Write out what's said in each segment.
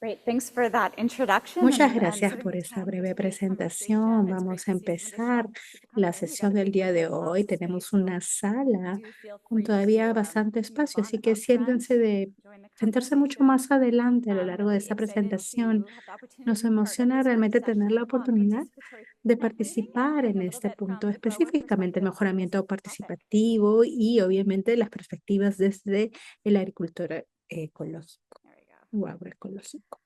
Great, thanks for that introduction Muchas and gracias setting por the esa tone for breve today's presentación. conversation. It's great Vamos a to see some empezar additional people la coming in. We've got sesión a del few día de minutes left hoy. of space, Tenemos so una sala do feel con free todavía to bastante move espacio, on así que up front, siéntense de join the sentarse mucho más conversation. adelante a lo largo de Really esta excited presentación. to have the opportunity to Nos be part of emociona this first realmente tener la session on oportunidad participatory de grant writing and participar hearing en a little este bit punto, from the grower específicamente el perspective on this mejoramiento topic. participativo y obviamente las perspectivas desde el agricultor ecológico There we go. o agroecológico.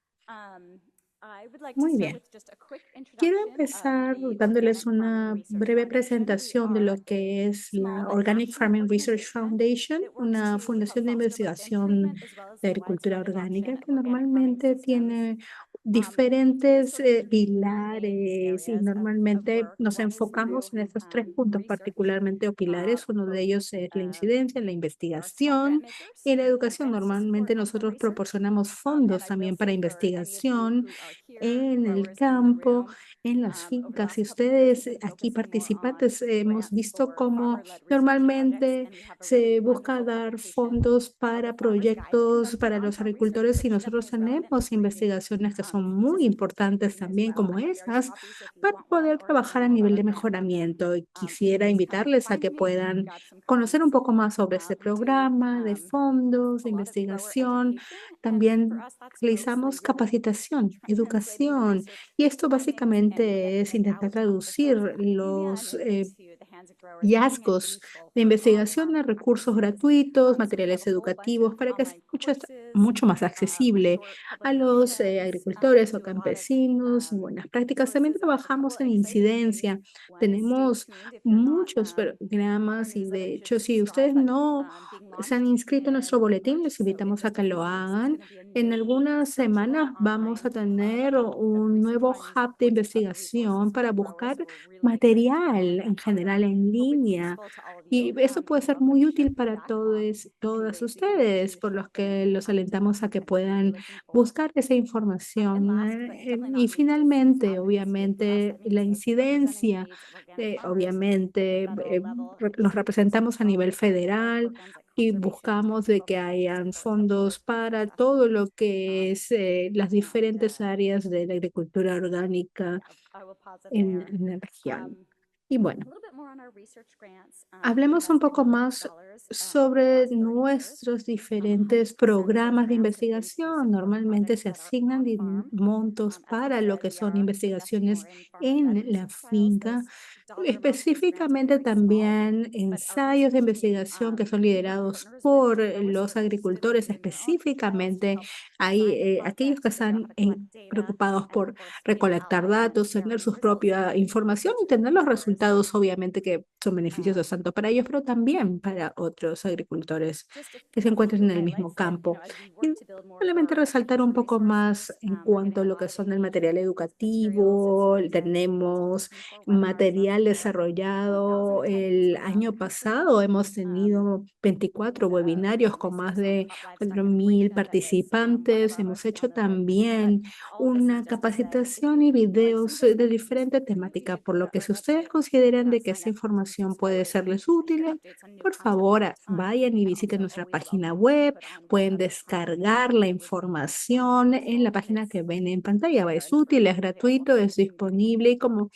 I would like to Muy start bien. with just a quick Quiero introduction of empezar the dándoles Organic Farming una Research breve Foundation. We presentación de are lo a que es small la but Organic national Farming Research organization Foundation, that works una to fundación de foster both the investigación improvement as well as de the agricultura widespread adoption orgánica of que organic farming normalmente systems. tiene Three diferentes sort of main pilares y areas of normalmente work. nos One is enfocamos through en estos tres puntos research, particularmente o pilares. Uno de both ellos es la incidencia, la for small grant investigación makers y la and educación. grants to support Normalmente ongoing nosotros research. proporcionamos And fondos I will también para say for any of you investigación who are here, en el growers in the campo, room, en las over the fincas. Y last couple of years, we've ustedes been aquí focusing more on participantes hemos grants visto for cómo farmer-led research projects, normalmente and we have a really se busca wonderful dar publication fondos called The para Farmer's Guide to proyectos Conducting para los On-Farm Research, agricultores y which nosotros definitely is relevant tenemos for you. investigaciones que son This muy is importantes written as también well. como I have various esas copies if you para want one poder or if trabajar you a want nivel a de grant from them. mejoramiento. Y You can quisiera just come invitarles a find que me. We've puedan got some conocer copies. un poco más sobre este We do programa de fondos, a de lot of grower investigación. education, and for También us, that's mostly realizamos really capacitación, translating the educación, research y esto findings and básicamente getting es it intentar out of the throes traducir of academia and los into the hands of growers, making it hallazgos useful de for investigación on-farm a recursos practices. gratuitos, So we have materiales a whole bunch educativos, of para que sea online courses, mucho más accesible short a los publications. We agricultores o do a lot of campesinos. Buenas prácticas. También courses about a couple trabajamos of en exciting things. incidencia. One is Stay Tenemos Tuned if you're not muchos in our programas y newsletter, de you hecho, should si subscribe, ustedes but no being se han launched inscrito en nuestro in boletín, March. les So in invitamos a just que a lo few weeks, it's hagan. going to be a En new algunas virtual semanas vamos online a tener of un research nuevo findings hub de reports and other investigación resources para for buscar growers. So we're really excited to be rolling material that en out and general en hope it's línea. useful to all of you. Y eso puede We'd ser love to muy share útil para feedback on any todas ways we can ustedes, continue to por los sharpen que los alentamos a que content we're puedan looking for. buscar esa And información. last, but definitely Y not least, is finalmente, advocacy. And for us, obviamente, that la means representing the incidencia, needs of organic farmers at the obviamente, federal level. los So we representamos a support, nivel for example, federal programs like y conservation, buscamos de technical que financial hayan support for fondos forestry para todo professionals. lo que es las And diferentes áreas de la agricultura orgánica yeah, I will pause it there. en la región. Um, Y bueno. a little bit more on our research grants. Hablemos un Invested poco millions of más dollars over the sobre last 30 years. nuestros 100% diferentes of those programas de grants have been to investigación. support Normalmente projects se that are asignan on farm. montos As we para lo said, que we son are investing investigaciones more in farmer-led en la research trials. finca. Those dollar amounts for those grants are Específicamente pretty small, también but our ensayos de research team, investigación que son we work liderados partners with por growers who los are interested in agricultores doing their own field trials to específicamente. help Hay design the aquellos que projects, figure out how están to collect data, preocupados and of por course get recolectar output and datos, tener sharing the su results propia información y with tener los growers. resultados, obviamente, que son beneficiosos Um, tanto para ellos, pero también para otros agricultores just que se a encuentran few en el mismo highlights that, campo. as we work Y to build more of solamente our resaltar un education poco más resources, en we're cuanto a getting a lo lot que que of son el material engagement with materials. And so, educativo. for example, we've been Tenemos speaking for webinars. Last week, material we had 4,000 desarrollado. attendees El for that. año Pretty pasado phenomenal. hemos tenido 24 With webinarios con más resource on de crop livestock 4.000 integration that was one of participantes. our Hemos most hecho well-known webinars. But también all of this is una just to say, if capacitación you y feel like some videos of this de might be diferente useful to you, you temática, could por visit lo que our si ustedes website, consideran de que sign esa up for some información puede subscribers, serles and share útil, updates on new por content all favor, the time. vayan y And visiten also nuestra always página welcome to web. put on Pueden other content descargar la that would be información en la useful. página que It's ven en pantalla. we are Es útil, es internally gratuito, available es and very disponible y como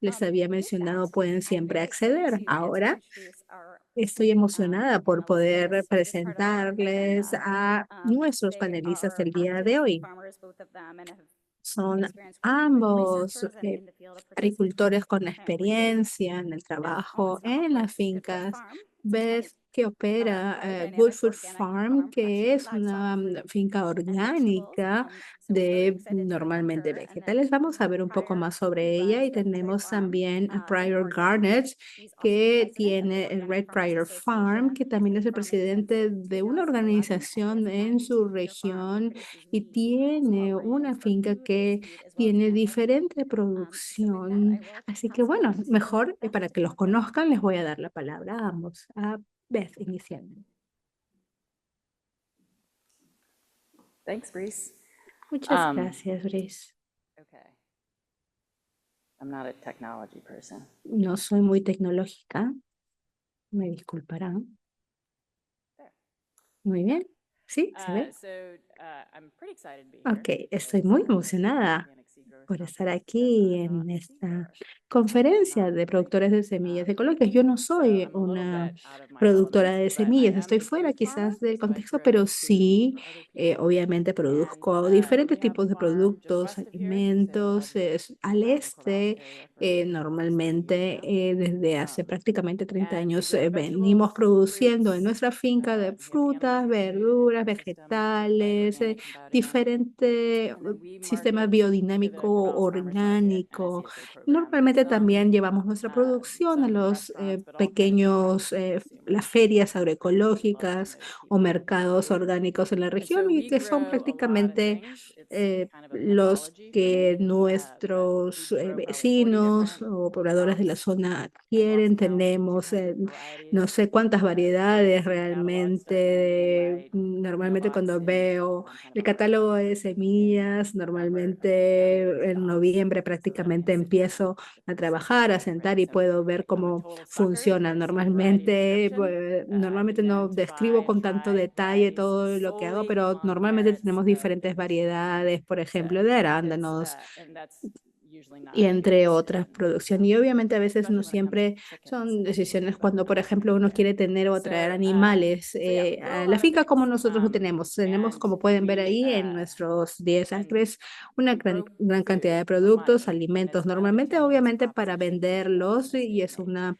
les había with that, mencionado, pueden I'm siempre very excited acceder. to get to Ahora introduce our estoy emocionada por panelists poder for this part of our presentarles agenda. a nuestros They panelistas are del día de active hoy. farmers, both of them, and have Son experience working with ambos researchers and in the field of producing agricultores con plant breeding. experiencia en el Beth trabajo Swanson en las operates Good Foot fincas. Farm. It's a Beth, que opera Good biodynamic Food organic Farm, farm que production es livestock, una fruit, finca and vegetables. orgánica So we're really de excited to hear from normalmente her. And then vegetales. Vamos a ver un poco Prior, más who sobre ella runs y Red Clay tenemos Farm también a in Prior Oregon. Garnett, He's also the que president of the tiene el Organic Red Farmers Prior Farm, Association. que He's también been es el farming since presidente de una 2011, and he has organización en su 19 acre farm that región produces y wheat, tiene small una grains for finca food and que feed, as well as tiene animals. diferente So with that, producción. I will Así que pass it bueno, on to mejor Beth para to que los kick things off. conozcan, les voy a dar la palabra a ambos. A Beth inicialmente. Thanks, Reese. Muchas gracias, Brice. Okay. I'm not a technology person. No soy muy tecnológica, me disculparán. There. Muy bien. ¿Sí? ¿Se ve? I'm pretty excited to be here. Ok, estoy muy emocionada por estar aquí en esta conferencia de productores de semillas ecológicas. Yo no soy una productora de semillas, estoy fuera quizás del contexto, pero sí, obviamente produzco diferentes tipos de productos, alimentos, al este. Normalmente, desde hace prácticamente 30 años, venimos produciendo en nuestra finca de frutas, verduras, vegetales, diferente sistema biodinámico orgánico. Normalmente también llevamos nuestra producción a los pequeños, las ferias agroecológicas o mercados orgánicos en la región y que son prácticamente los que nuestros vecinos o pobladores de la zona quieren. Tenemos no sé cuántas variedades realmente. Normalmente cuando veo el catálogo de semillas, normalmente en noviembre prácticamente empiezo a trabajar, a sentar y puedo ver cómo funciona. Normalmente no describo con tanto detalle todo lo que hago, pero normalmente tenemos diferentes variedades, por ejemplo, de arándanos y entre otras producciones. Y obviamente a veces no siempre son decisiones cuando, por ejemplo, uno quiere tener o traer animales a la finca como nosotros lo tenemos. Tenemos, como pueden ver ahí, en nuestros 10 acres una gran cantidad de productos, alimentos, normalmente obviamente para venderlos y es una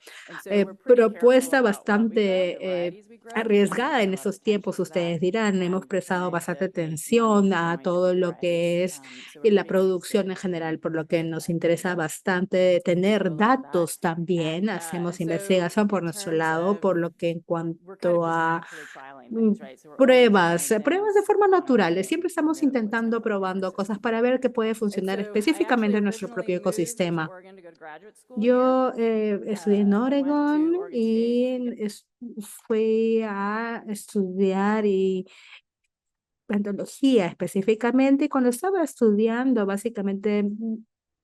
propuesta bastante arriesgada en estos tiempos, ustedes dirán. Hemos prestado bastante atención a todo lo que es la producción en general, por lo que nos interesa bastante tener datos también. Hacemos investigación por nuestro lado, por lo que en cuanto a mm, pruebas de forma natural. Siempre estamos intentando, probando cosas para ver qué puede funcionar específicamente en nuestro propio ecosistema. Yo estudié en Oregon y fui a estudiar y antología específicamente, y cuando estaba estudiando, básicamente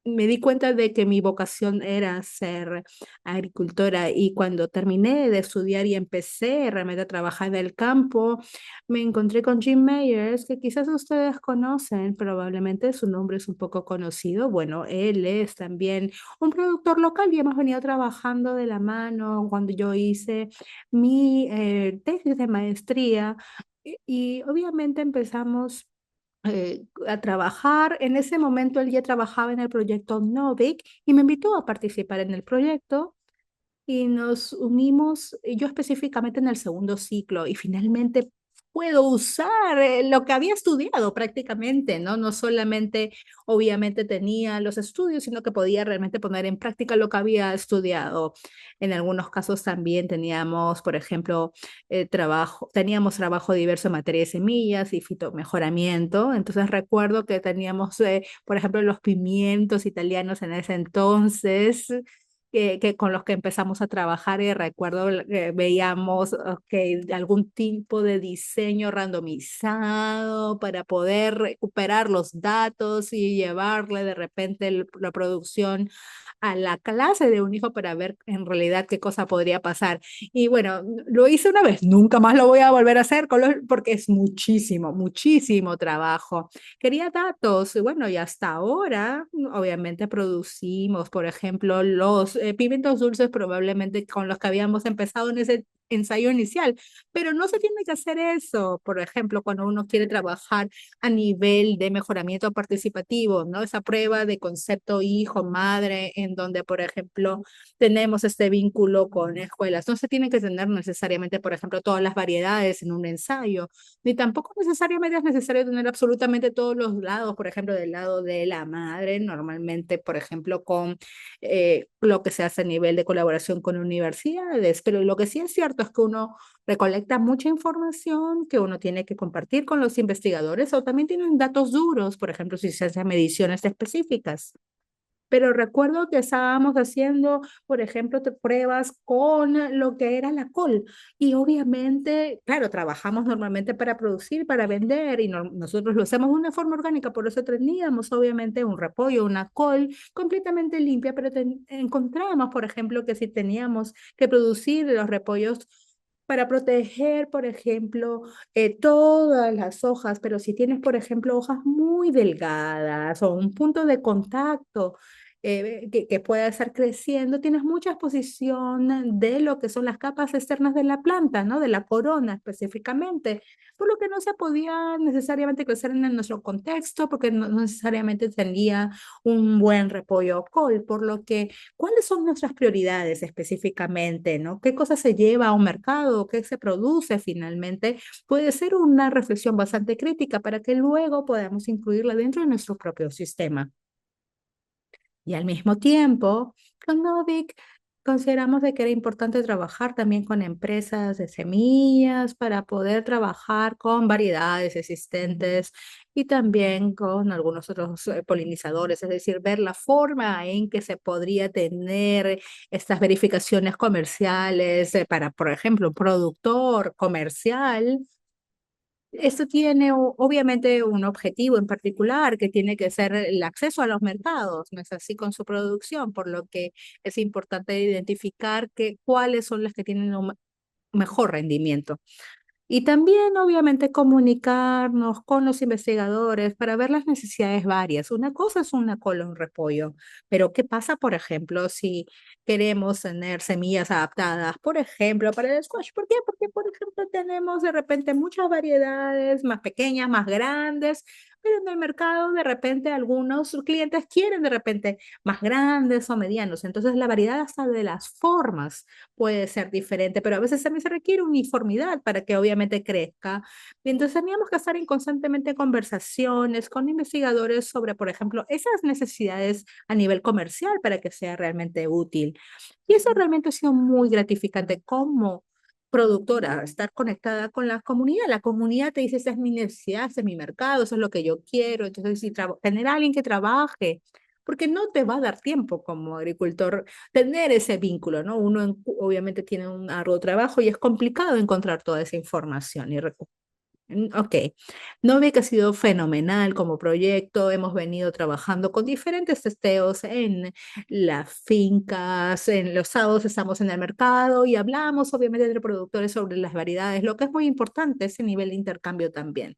me di cuenta de que mi vocación era ser agricultora, y cuando terminé de estudiar y empecé realmente a trabajar en el campo, me encontré con Jim Myers, que quizás ustedes conocen, probablemente su nombre es un poco conocido. Bueno, él es también un productor local y hemos venido trabajando de la mano cuando yo hice mi tesis de maestría. Y obviamente empezamos a trabajar. En ese momento él ya trabajaba en el proyecto Novik y me invitó a participar en el proyecto y nos unimos, yo específicamente en el segundo ciclo, y finalmente puedo usar lo que había estudiado prácticamente, ¿no? No solamente obviamente tenía los estudios, sino que podía realmente poner en práctica lo que había estudiado. En algunos casos también teníamos, por ejemplo, teníamos trabajo diverso en materia de semillas y fitomejoramiento. Entonces recuerdo que teníamos, por ejemplo, los pimientos italianos en ese entonces, que con los que empezamos a trabajar, y recuerdo que veíamos algún tipo de diseño randomizado para poder recuperar los datos y llevarle de repente la producción a la clase de un hijo para ver en realidad qué cosa podría pasar. Y bueno, lo hice una vez, nunca más lo voy a volver a hacer porque es muchísimo, muchísimo trabajo. Quería datos, y bueno, y hasta ahora obviamente producimos, por ejemplo, los pimientos dulces probablemente con los que habíamos empezado en ese ensayo inicial, pero no se tiene que hacer eso, por ejemplo, cuando uno quiere trabajar a nivel de mejoramiento participativo, ¿no? Esa prueba de concepto hijo-madre, en donde, por ejemplo, tenemos este vínculo con escuelas. No se tiene que tener necesariamente, por ejemplo, todas las variedades en un ensayo, ni tampoco necesariamente es necesario tener absolutamente todos los lados, por ejemplo, del lado de la madre, normalmente, por ejemplo, con lo que se hace a nivel de colaboración con universidades, pero lo que sí es cierto es que uno recolecta mucha información que uno tiene que compartir con los investigadores, o también tienen datos duros, por ejemplo, si se hacen mediciones específicas. Pero recuerdo que estábamos haciendo, por ejemplo, pruebas con lo que era la col. Y obviamente, claro, trabajamos normalmente para producir, para vender, y nosotros lo hacemos de una forma orgánica. Por eso teníamos, obviamente, un repollo, una col completamente limpia, pero encontramos, por ejemplo, que si teníamos que producir los repollos para proteger, por ejemplo, todas las hojas, pero si tienes, por ejemplo, hojas muy delgadas o un punto de contacto que pueda estar creciendo, tienes mucha exposición de lo que son las capas externas de la planta, ¿no? De la corona específicamente, por lo que no se podía necesariamente crecer en nuestro contexto, porque no necesariamente tendría un buen repollo o col, por lo que ¿cuáles son nuestras prioridades específicamente, no? ¿Qué cosa se lleva a un mercado? ¿Qué se produce finalmente? Puede ser una reflexión bastante crítica para que luego podamos incluirla dentro de nuestro propio sistema. Y al mismo tiempo, con Novik consideramos de que era importante trabajar también con empresas de semillas para poder trabajar con variedades existentes y también con algunos otros polinizadores, es decir, ver la forma en que se podría tener estas verificaciones comerciales para, por ejemplo, un productor comercial. Esto tiene obviamente un objetivo en particular que tiene que ser el acceso a los mercados, no es así con su producción, por lo que es importante identificar cuáles son las que tienen un mejor rendimiento. Y también, obviamente, comunicarnos con los investigadores para ver las necesidades varias. Una cosa es una colon repollo, pero ¿qué pasa, por ejemplo, si queremos tener semillas adaptadas, por ejemplo, para el squash? ¿Por qué? Porque, por ejemplo, tenemos de repente muchas variedades más pequeñas, más grandes, pero en el mercado de repente algunos clientes quieren de repente más grandes o medianos. Entonces, la variedad hasta de las formas puede ser diferente, pero a veces también se requiere uniformidad para que obviamente crezca. Y entonces teníamos que estar en constantemente conversaciones con investigadores sobre, por ejemplo, esas necesidades a nivel comercial para que sea realmente útil. Y eso realmente ha sido muy gratificante como productora, estar conectada con la comunidad. La comunidad te dice, esa es mi necesidad, ese es mi mercado, eso es lo que yo quiero. Entonces, si tener a alguien que trabaje, porque no te va a dar tiempo como agricultor tener ese vínculo, ¿no? Uno obviamente tiene un arduo trabajo y es complicado encontrar toda esa información y Ok, Novik ha sido fenomenal como proyecto. Hemos venido trabajando con diferentes testeos en las fincas, en los sábados estamos en el mercado y hablamos obviamente entre productores sobre las variedades, lo que es muy importante, ese nivel de intercambio también.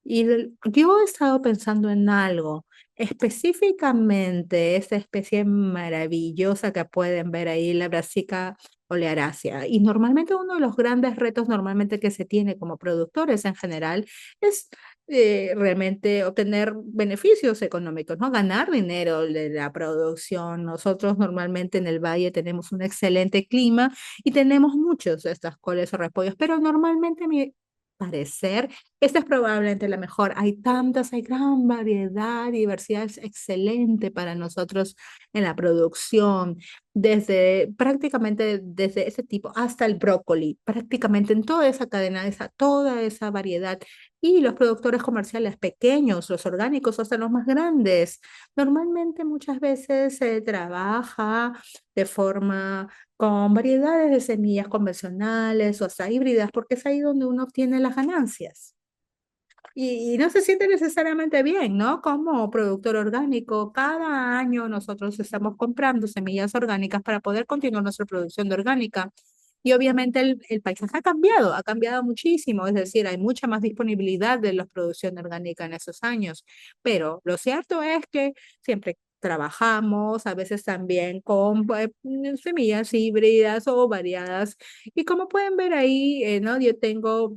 Y yo he estado pensando en algo, específicamente esta especie maravillosa que pueden ver ahí, la Brassica oleracea. Y normalmente uno de los grandes retos normalmente que se tiene como productores en general es realmente obtener beneficios económicos, ¿no? Ganar dinero de la producción. Nosotros normalmente en el valle tenemos un excelente clima y tenemos muchos de estas coles o repollos, pero normalmente a mi parecer esta es probablemente la mejor. Hay gran variedad, diversidad es excelente para nosotros en la producción, desde prácticamente desde ese tipo hasta el brócoli, prácticamente en toda esa cadena, toda esa variedad. Y los productores comerciales pequeños, los orgánicos, hasta los más grandes. Normalmente muchas veces se trabaja de forma con variedades de semillas convencionales o hasta híbridas, porque es ahí donde uno obtiene las ganancias. Y no se siente necesariamente bien, ¿no? Como productor orgánico, cada año nosotros estamos comprando semillas orgánicas para poder continuar nuestra producción de orgánica. Y obviamente el paisaje ha cambiado muchísimo, es decir, hay mucha más disponibilidad de la producción orgánica en esos años. Pero lo cierto es que siempre trabajamos, a veces también con semillas híbridas o variadas. Y como pueden ver ahí, ¿no? Yo tengo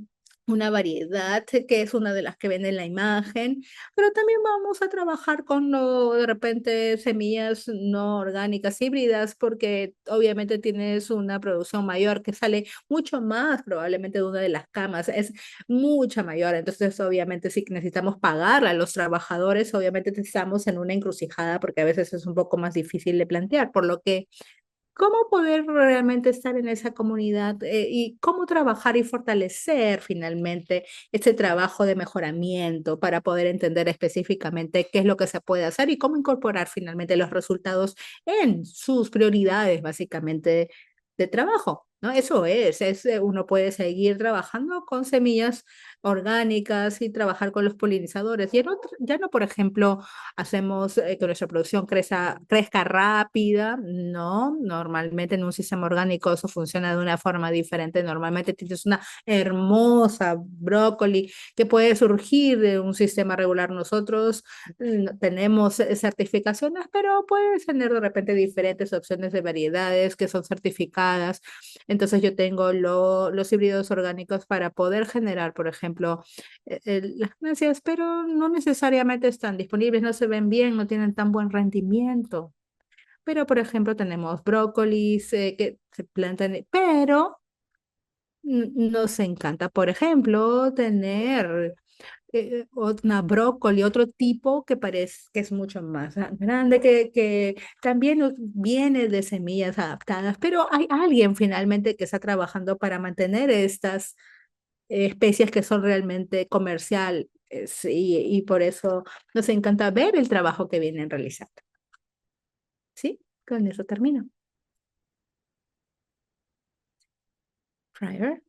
una variedad que es una de las que ven en la imagen, pero también vamos a trabajar con de repente semillas no orgánicas híbridas porque obviamente tienes una producción mayor que sale mucho más probablemente de una de las camas, es mucha mayor, entonces obviamente si necesitamos pagar a los trabajadores, obviamente estamos en una encrucijada porque a veces es un poco más difícil de plantear, por lo que ¿cómo poder realmente estar en esa comunidad y cómo trabajar y fortalecer finalmente ese trabajo de mejoramiento para poder entender específicamente qué es lo que se puede hacer y cómo incorporar finalmente los resultados en sus prioridades básicamente de trabajo? ¿No? Eso uno puede seguir trabajando con semillas orgánicas y trabajar con los polinizadores. Ya no, por ejemplo, hacemos que nuestra producción crezca rápida, no, normalmente en un sistema orgánico eso funciona de una forma diferente. Normalmente tienes una hermosa brócoli que puede surgir de un sistema regular. Nosotros tenemos certificaciones, pero puedes tener de repente diferentes opciones de variedades que son certificadas. Entonces yo tengo los híbridos orgánicos para poder generar, por ejemplo, las ganancias, pero no necesariamente están disponibles, no se ven bien, no tienen tan buen rendimiento. Pero, por ejemplo, tenemos brócolis que se plantan, pero nos encanta, por ejemplo, tener una brócoli, otro tipo que parece que es mucho más grande, que también viene de semillas adaptadas, pero hay alguien finalmente que está trabajando para mantener estas especies que son realmente comerciales y por eso nos encanta ver el trabajo que vienen realizando. ¿Sí? Con eso termino. Fryer.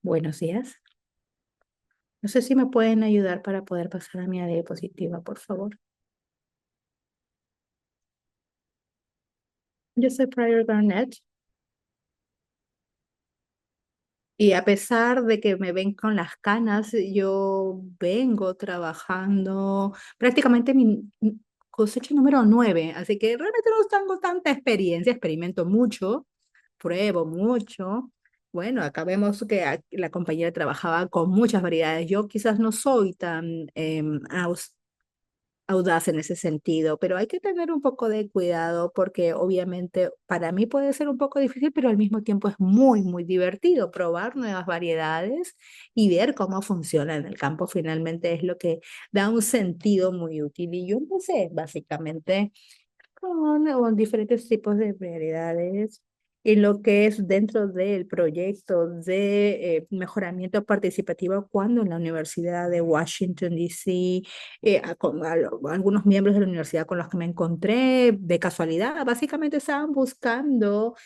Buenos días. No sé si me pueden ayudar para poder pasar a mi diapositiva, por favor. Yo soy Prior Garnett y a pesar de que me ven con las canas, yo vengo trabajando prácticamente mi cosecha número 9, así que realmente no tengo tanta experiencia, experimento mucho, pruebo mucho. Bueno, acá vemos que la compañera trabajaba con muchas variedades. Yo quizás no soy tan audaz en ese sentido, pero hay que tener un poco de cuidado porque obviamente para mí puede ser un poco difícil, pero al mismo tiempo es muy, muy divertido probar nuevas variedades y ver cómo funciona en el campo. Finalmente es lo que da un sentido muy útil. Y yo empecé básicamente con diferentes tipos de prioridades en lo que es dentro del proyecto de mejoramiento participativo cuando en la Universidad de Washington, D.C., algunos miembros de la universidad con los que me encontré de casualidad, básicamente estaban buscando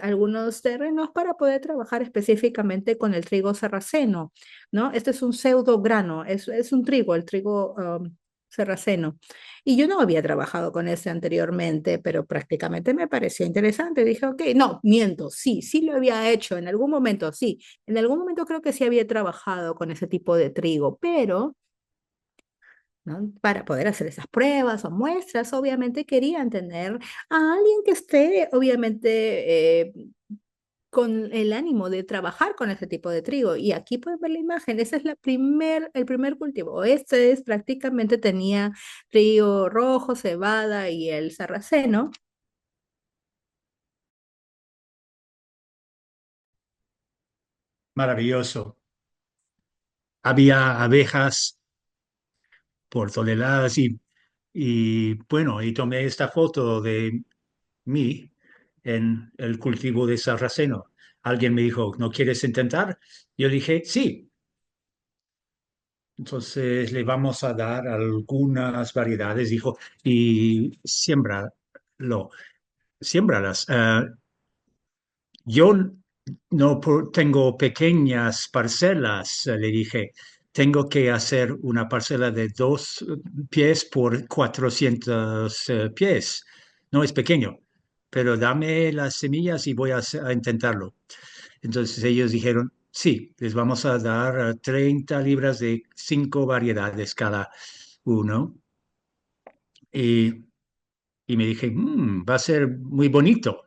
algunos terrenos para poder trabajar específicamente con el trigo sarraceno, ¿no? Este es un pseudo grano, es un trigo, el trigo sarraceno. Y yo no había trabajado con ese anteriormente, pero prácticamente me pareció interesante. Dije, ok, no, miento, sí, sí lo había hecho en algún momento, sí. En algún momento creo que sí había trabajado con ese tipo de trigo, pero ¿no? Para poder hacer esas pruebas o muestras, obviamente querían tener a alguien que esté, obviamente, con el ánimo de trabajar con ese tipo de trigo. Y aquí pueden ver la imagen, ese es el primer cultivo. Este es prácticamente tenía trigo rojo, cebada y el sarraceno. Maravilloso. Había abejas por toneladas y bueno, y tomé esta foto de mí en el cultivo de sarraceno. Alguien me dijo, ¿no quieres intentar? Yo dije, sí. Entonces le vamos a dar algunas variedades, dijo, y siémbralas. Yo no tengo pequeñas parcelas, le dije. Tengo que hacer una parcela de 2 pies por 400 pies. No es pequeño, pero dame las semillas y voy a intentarlo. Entonces ellos dijeron, sí, les vamos a dar 30 libras de 5 variedades cada uno. Y, y me dije, va a ser muy bonito.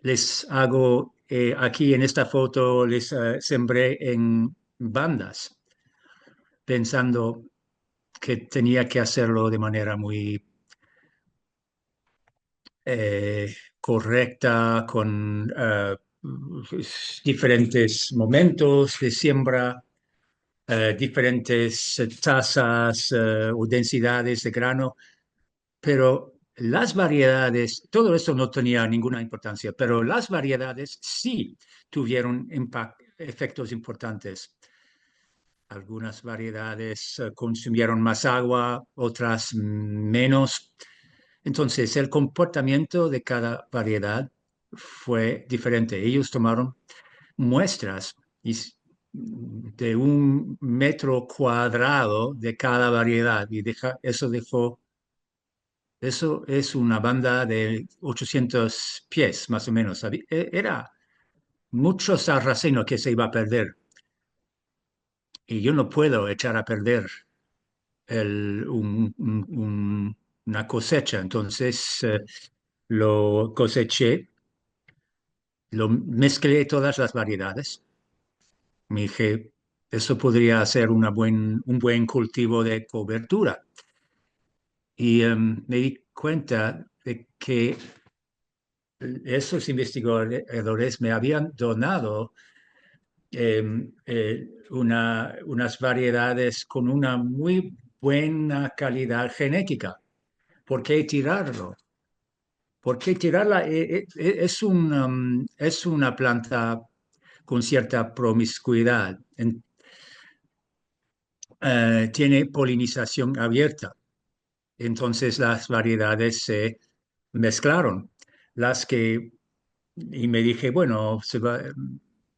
Les hago, aquí en esta foto, les sembré en bandas, pensando que tenía que hacerlo de manera muy correcta, con diferentes momentos de siembra, diferentes tasas o densidades de grano, pero las variedades, todo esto no tenía ninguna importancia, pero las variedades sí tuvieron impacto efectos importantes. Algunas variedades consumieron más agua, otras menos. Entonces, el comportamiento de cada variedad fue diferente. Ellos tomaron muestras de 1 metro cuadrado de cada variedad y eso es una banda de 800 pies, más o menos. Era mucho sarraceno que se iba a perder. Y yo no puedo echar a perder una cosecha. Entonces, lo coseché, lo mezclé todas las variedades. Me dije, eso podría ser un buen cultivo de cobertura. Y me di cuenta de que esos investigadores me habían donado unas variedades con una muy buena calidad genética. ¿Por qué tirarlo? ¿Por qué tirarla? Es una planta con cierta promiscuidad. Tiene polinización abierta. Entonces las variedades se mezclaron. Y me dije, bueno,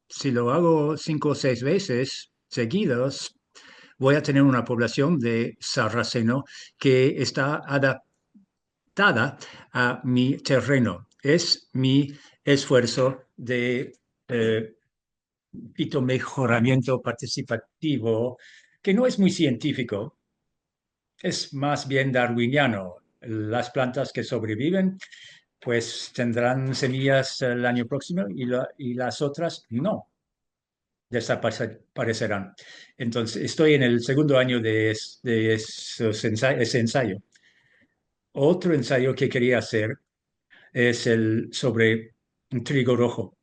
si lo hago 5 o 6 veces seguidos, voy a tener una población de sarraceno que está adaptada a mi terreno. Es mi esfuerzo de mejoramiento participativo, que no es muy científico, es más bien darwiniano. Las plantas que sobreviven, pues tendrán semillas el año próximo y las otras no, desaparecerán. Entonces, estoy en el segundo año de ese ensayo. Otro ensayo que quería hacer es el sobre un trigo rojo.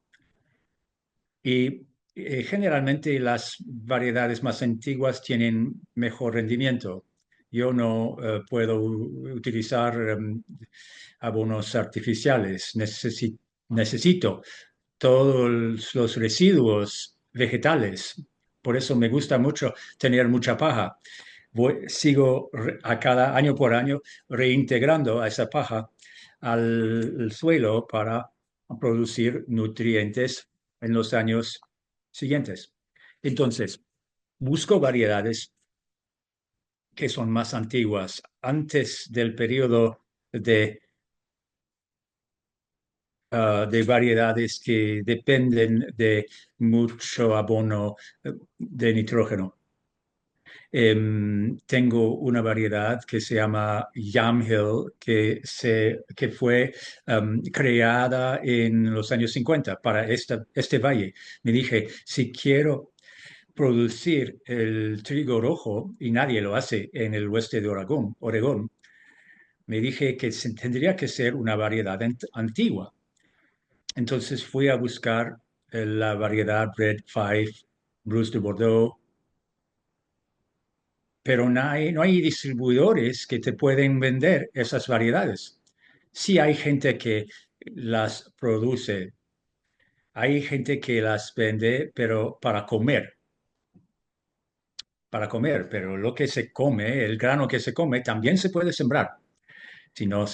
Y generalmente las variedades más antiguas tienen mejor rendimiento. Yo no puedo utilizar abonos artificiales. Necesito todos los residuos vegetales. Por eso me gusta mucho tener mucha paja. Sigo a cada año por año reintegrando a esa paja al suelo para producir nutrientes en los años siguientes. Entonces, busco variedades que son más antiguas, antes del periodo de variedades que dependen de mucho abono de nitrógeno. Tengo una variedad que se llama Yamhill, que fue creada en los años 50 para este valle. Me dije, si quiero producir el trigo rojo, y nadie lo hace en el oeste de Oregón, me dije que tendría que ser una variedad antigua. Entonces fui a buscar la variedad Red 5, Bruce de Bordeaux, pero no hay distribuidores que te pueden vender esas variedades. Sí hay gente que las produce, hay gente que las vende, pero para comer, pero lo que se come, el grano que se come, también se puede sembrar. Si no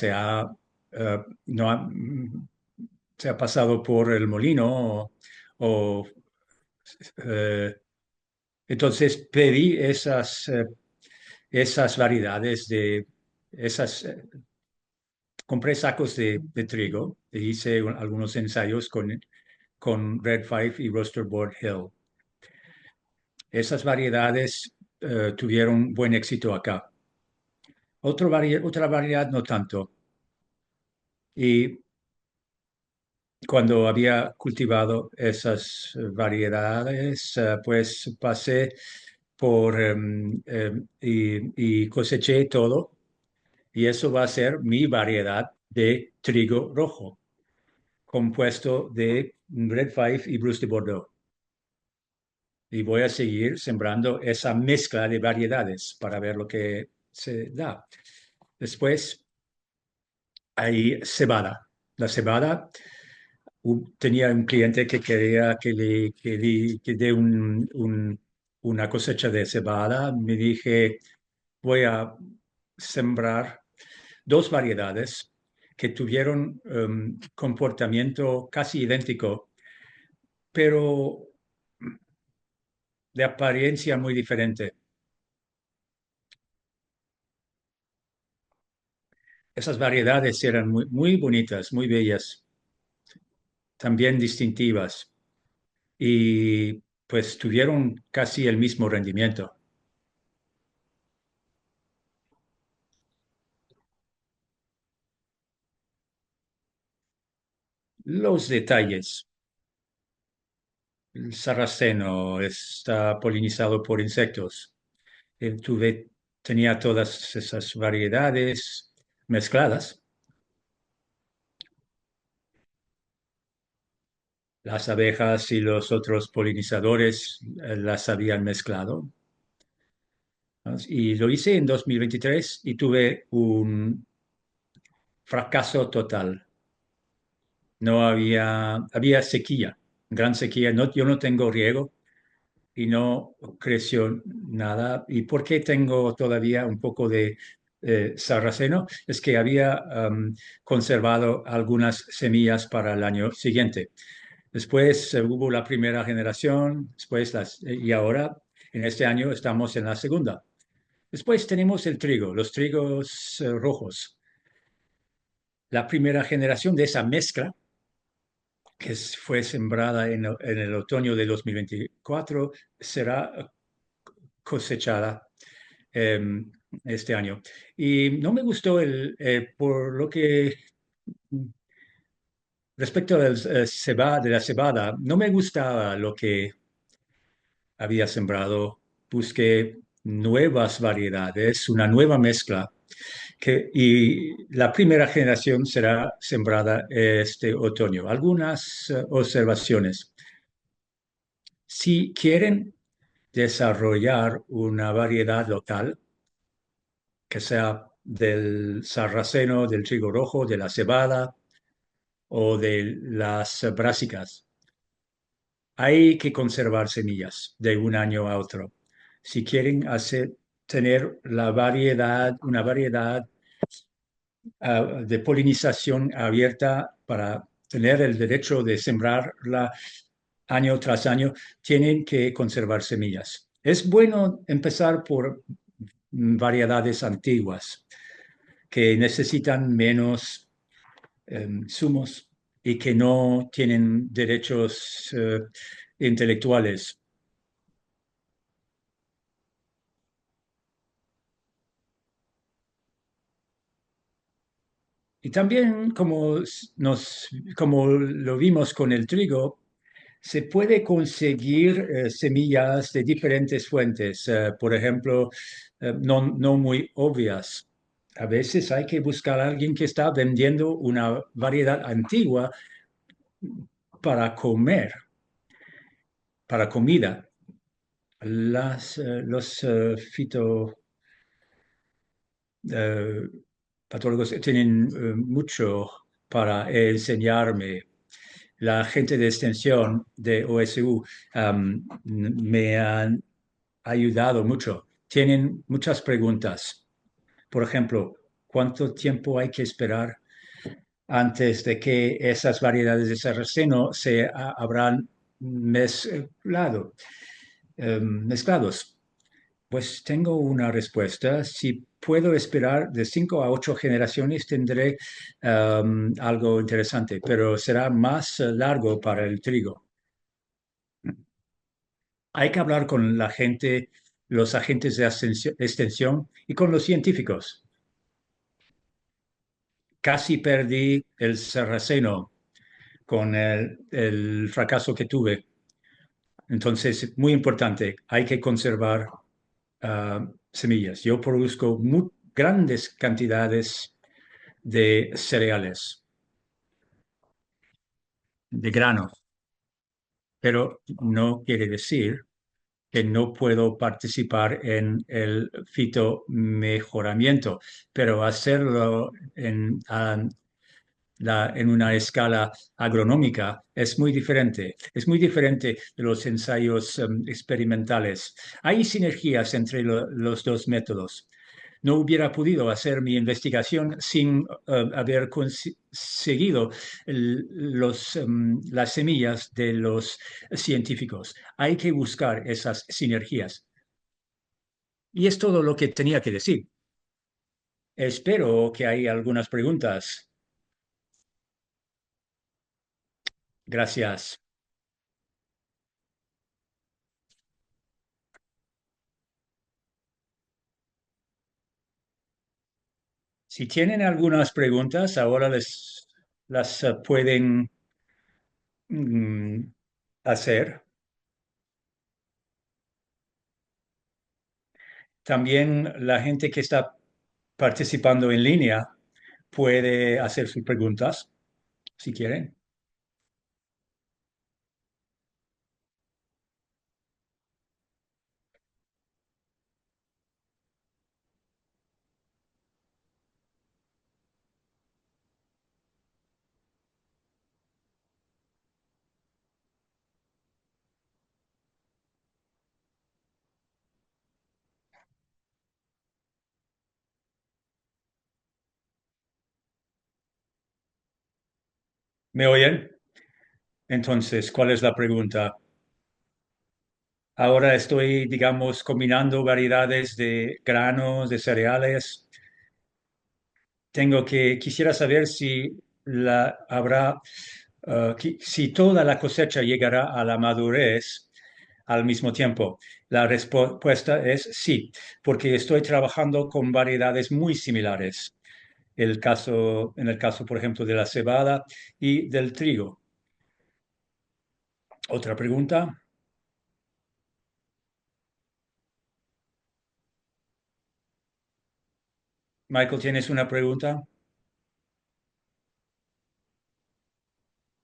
no se ha pasado por el molino eh, entonces pedí esas variedades esas, compré sacos de trigo e hice algunos ensayos con Red 5 y Roster Board Hill. Esas variedades tuvieron buen éxito acá. Otra variedad no tanto. Y cuando había cultivado esas variedades, pues pasé y coseché todo. Y eso va a ser mi variedad de trigo rojo, compuesto de Red 5 y Bruce de Bordeaux. Y voy a seguir sembrando esa mezcla de variedades para ver lo que se da. Después hay cebada. La cebada tenía un cliente que quería que dé una cosecha de cebada. Me dije, voy a sembrar dos variedades que tuvieron comportamiento casi idéntico, pero de apariencia muy diferente. Esas variedades eran muy bonitas, muy bellas, también distintivas y pues tuvieron casi el mismo rendimiento. Los detalles. El sarraceno está polinizado por insectos. Tenía todas esas variedades mezcladas. Las abejas y los otros polinizadores las habían mezclado. ¿No? Y lo hice en 2023 y tuve un fracaso total. No había sequía, gran sequía. No, yo no tengo riego y no creció nada. ¿Y por qué tengo todavía un poco de sarraceno? Es que había conservado algunas semillas para el año siguiente. Después hubo la primera generación, y ahora, en este año, estamos en la segunda. Después tenemos el trigo, los trigos rojos. La primera generación de esa mezcla, que fue sembrada en el otoño de 2024, será cosechada este año. Y no me gustó por lo que respecto de la cebada, no me gustaba lo que había sembrado. Busqué nuevas variedades, una nueva mezcla, y la primera generación será sembrada este otoño. Algunas observaciones. Si quieren desarrollar una variedad local, que sea del sarraceno, del trigo rojo, de la cebada o de las brásicas. Hay que conservar semillas de un año a otro. Si quieren tener una variedad de polinización abierta para tener el derecho de sembrarla año tras año, tienen que conservar semillas. Es bueno empezar por variedades antiguas que necesitan menos sumos y que no tienen derechos intelectuales. Y también, como lo vimos con el trigo, se puede conseguir semillas de diferentes fuentes, por ejemplo, no muy obvias. A veces hay que buscar a alguien que está vendiendo una variedad antigua para comer, para comida. Los eh, patólogos tienen mucho para enseñarme. La gente de extensión de OSU me han ayudado mucho. Tienen muchas preguntas. Por ejemplo, ¿cuánto tiempo hay que esperar antes de que esas variedades de sarraceno habrán mezclados? Pues tengo una respuesta. Si puedo esperar de 5 a 8 generaciones, tendré algo interesante, pero será más largo para el trigo. Hay que hablar con la gente, los agentes de extensión y con los científicos. Casi perdí el sarraceno con el fracaso que tuve. Entonces, muy importante, hay que conservar semillas. Yo produzco grandes cantidades de cereales, de grano, pero no quiere decir que no puedo participar en el fitomejoramiento, pero hacerlo en una escala agronómica es muy diferente. Es muy diferente de los ensayos experimentales. Hay sinergias entre los dos métodos. No hubiera podido hacer mi investigación sin haber conseguido las semillas de los científicos. Hay que buscar esas sinergias. Y es todo lo que tenía que decir. Espero que hay algunas preguntas. Gracias. Si tienen algunas preguntas, ahora las pueden mm, hacer. También la gente que está participando en línea puede hacer sus preguntas, si quieren. ¿Me oyen? Entonces, ¿cuál es la pregunta? Ahora estoy, digamos, combinando variedades de granos, de cereales. Quisiera saber si si toda la cosecha llegará a la madurez al mismo tiempo. La respuesta es sí, porque estoy trabajando con variedades muy similares. En el caso, por ejemplo, de la cebada y del trigo. ¿Otra pregunta? Michael, ¿tienes una pregunta?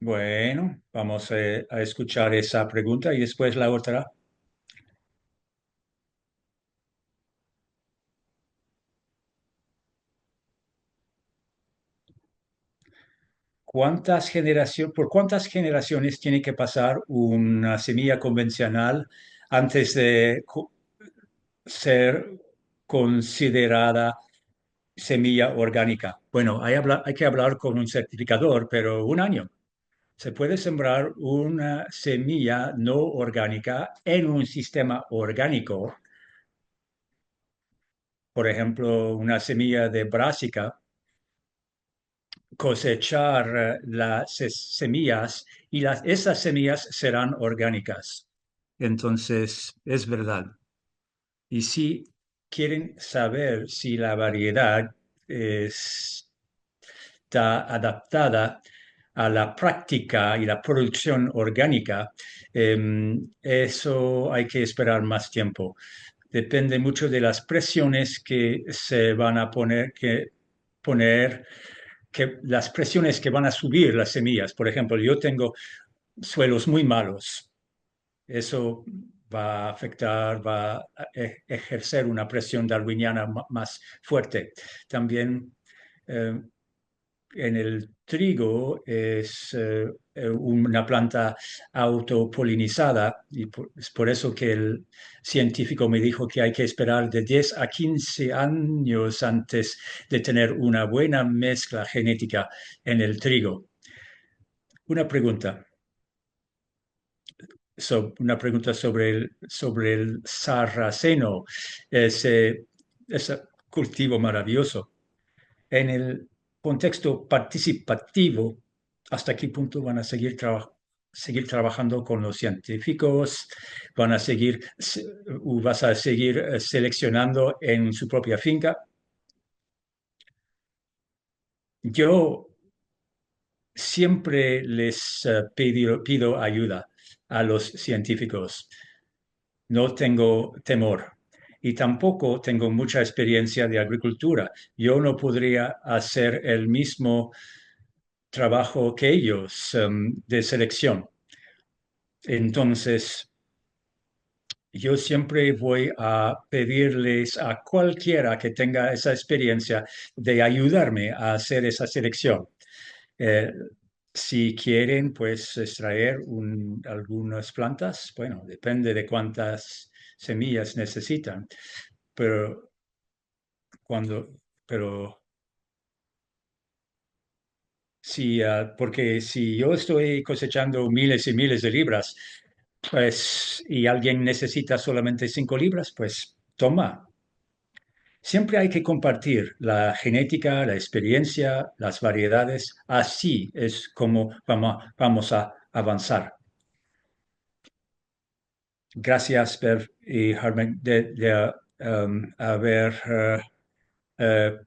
Bueno, vamos a escuchar esa pregunta y después la otra. ¿Por cuántas generaciones tiene que pasar una semilla convencional antes de ser considerada semilla orgánica? Bueno, hay que hablar con un certificador, pero un año. Se puede sembrar una semilla no orgánica en un sistema orgánico, por ejemplo, una semilla de brásica, cosechar las semillas y esas semillas serán orgánicas. Entonces, es verdad. Y si quieren saber si la variedad está adaptada a la práctica y la producción orgánica, eso hay que esperar más tiempo. Depende mucho de las presiones que se van a poner que las presiones que van a subir las semillas. Por ejemplo, yo tengo suelos muy malos. Eso va a afectar, va a ejercer una presión darwiniana más fuerte. También eh, en el trigo es una planta autopolinizada y es por eso que el científico me dijo que hay que esperar de 10 a 15 años antes de tener una buena mezcla genética en el trigo. Una pregunta, una pregunta sobre el sarraceno, ese cultivo maravilloso. En el contexto participativo, ¿hasta qué punto van a seguir trabajando con los científicos? ¿Van a vas a seguir seleccionando en su propia finca? Yo siempre les pido ayuda a los científicos. No tengo temor. Y tampoco tengo mucha experiencia de agricultura. Yo no podría hacer el mismo trabajo que ellos de selección. Entonces, yo siempre voy a pedirles a cualquiera que tenga esa experiencia de ayudarme a hacer esa selección. Eh, si quieren, pues extraer algunas plantas, bueno, depende de cuántas semillas necesitan, pero cuando, pero si, porque si yo estoy cosechando miles y miles de libras, pues, y alguien necesita solamente 5 libras, pues toma. Siempre hay que compartir la genética, la experiencia, las variedades. Así es como vamos a avanzar. Gracias, Bev y Harmen, de haber eh,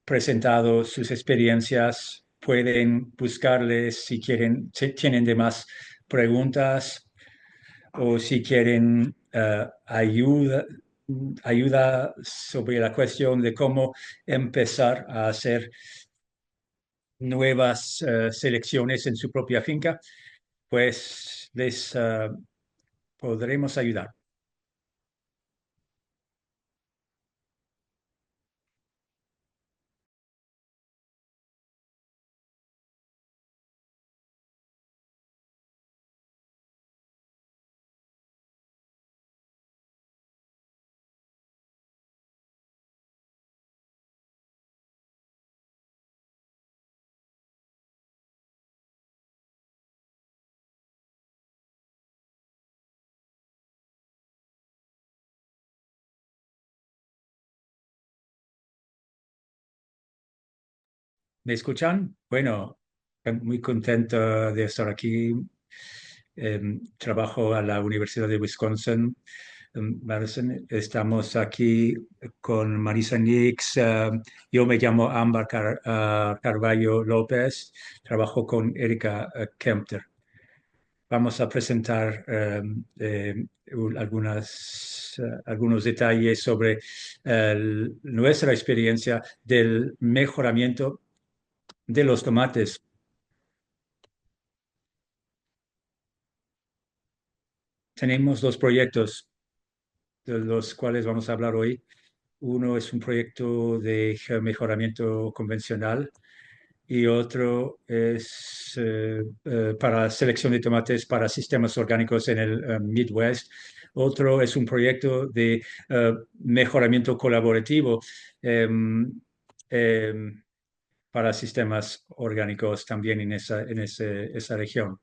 presentado sus experiencias. Pueden buscarles si quieren, si tienen demás preguntas o si quieren ayuda sobre la cuestión de cómo empezar a hacer nuevas selecciones en su propia finca, pues les podremos ayudar. ¿Me escuchan? Bueno, muy contento de estar aquí. Trabajo a la Universidad de Wisconsin, Madison. Estamos aquí con Marisa Nix. Yo me llamo Ámbar Carballo López. Trabajo con Erika Kempter. Vamos a presentar algunos detalles sobre nuestra experiencia del mejoramiento de los tomates. Tenemos 2 proyectos de los cuales vamos a hablar hoy. Uno es un proyecto de mejoramiento convencional y otro es para selección de tomates para sistemas orgánicos en el Midwest. Otro es un proyecto de mejoramiento colaborativo em, em, para sistemas orgánicos también en esa región.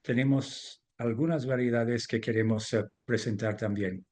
Tenemos algunas variedades que queremos presentar también.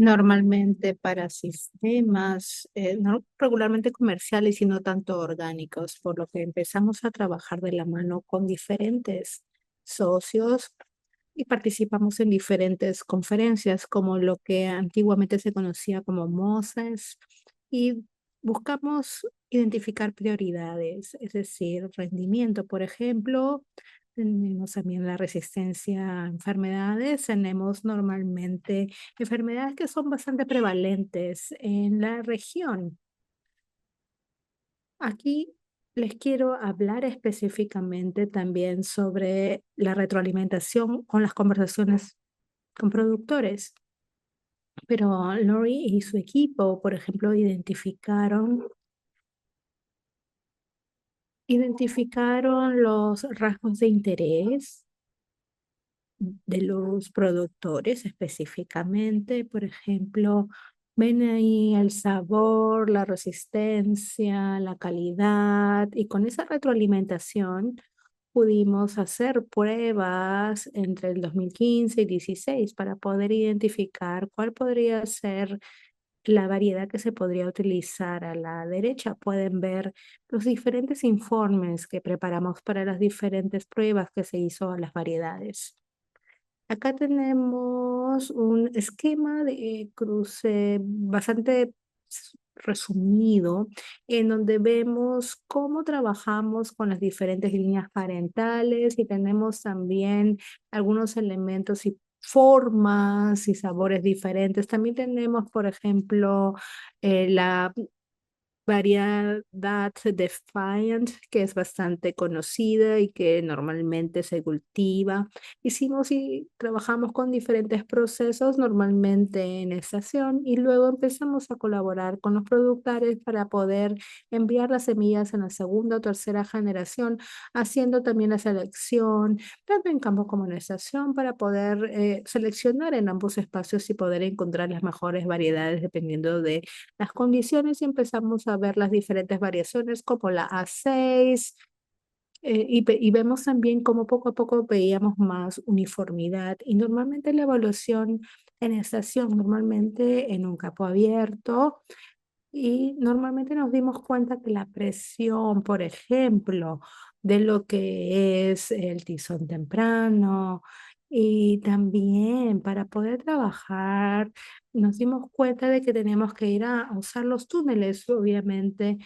Normalmente para sistemas, no regularmente comerciales, sino tanto orgánicos, por lo que empezamos a trabajar de la mano con diferentes socios y participamos en diferentes conferencias, como lo que antiguamente se conocía como MOSES, y buscamos identificar prioridades, es decir, rendimiento, por ejemplo. Tenemos también la resistencia a enfermedades, tenemos normalmente enfermedades que son bastante prevalentes en la región. Aquí les quiero hablar específicamente también sobre la retroalimentación con las conversaciones con productores. Pero Lori y su equipo, por ejemplo, identificaron los rasgos de interés de los productores específicamente. Por ejemplo, ven ahí el sabor, la resistencia, la calidad, y con esa retroalimentación pudimos hacer pruebas entre el 2015 y 2016 para poder identificar cuál podría ser la variedad que se podría utilizar. A la derecha pueden ver los diferentes informes que preparamos para las diferentes pruebas que se hizo a las variedades. Acá tenemos un esquema de cruce bastante resumido, en donde vemos cómo trabajamos con las diferentes líneas parentales, y tenemos también algunos elementos formas y sabores diferentes. También tenemos, por ejemplo, la variedad Defiant, que es bastante conocida y que normalmente se cultiva. Hicimos y trabajamos con diferentes procesos, normalmente en estación, y luego empezamos a colaborar con los productores para poder enviar las semillas en la segunda o tercera generación, haciendo también la selección, tanto en campo como en estación, para poder seleccionar en ambos espacios y poder encontrar las mejores variedades dependiendo de las condiciones, y empezamos a ver las diferentes variaciones como la A6, y vemos también cómo poco a poco veíamos más uniformidad, y normalmente la evaluación en estación, normalmente en un campo abierto, y normalmente nos dimos cuenta que la presión, por ejemplo, de lo que es el tizón temprano, y también para poder trabajar, nos dimos cuenta de que teníamos que ir a usar los túneles, obviamente,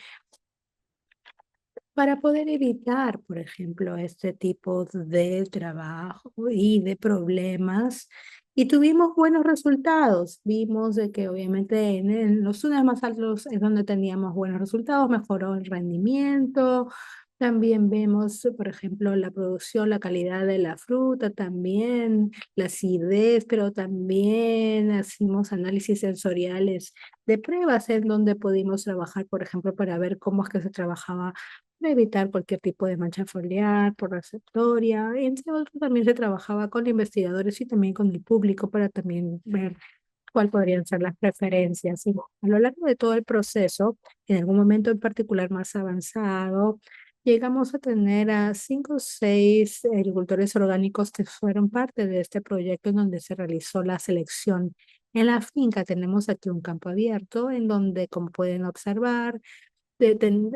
para poder evitar, por ejemplo, este tipo de trabajo y de problemas. Y tuvimos buenos resultados. Vimos de que obviamente en los túneles más altos es donde teníamos buenos resultados, mejoró el rendimiento. También vemos, por ejemplo, la producción, la calidad de la fruta, también la acidez, pero también hicimos análisis sensoriales de pruebas en donde pudimos trabajar, por ejemplo, para ver cómo es que se trabajaba para evitar cualquier tipo de mancha foliar por receptoria. Entre otros, también se trabajaba con investigadores y también con el público para también ver cuál podrían ser las preferencias. Y a lo largo de todo el proceso, en algún momento en particular más avanzado, llegamos a tener a 5 o 6 agricultores orgánicos que fueron parte de este proyecto en donde se realizó la selección. En la finca tenemos aquí un campo abierto en donde, como pueden observar,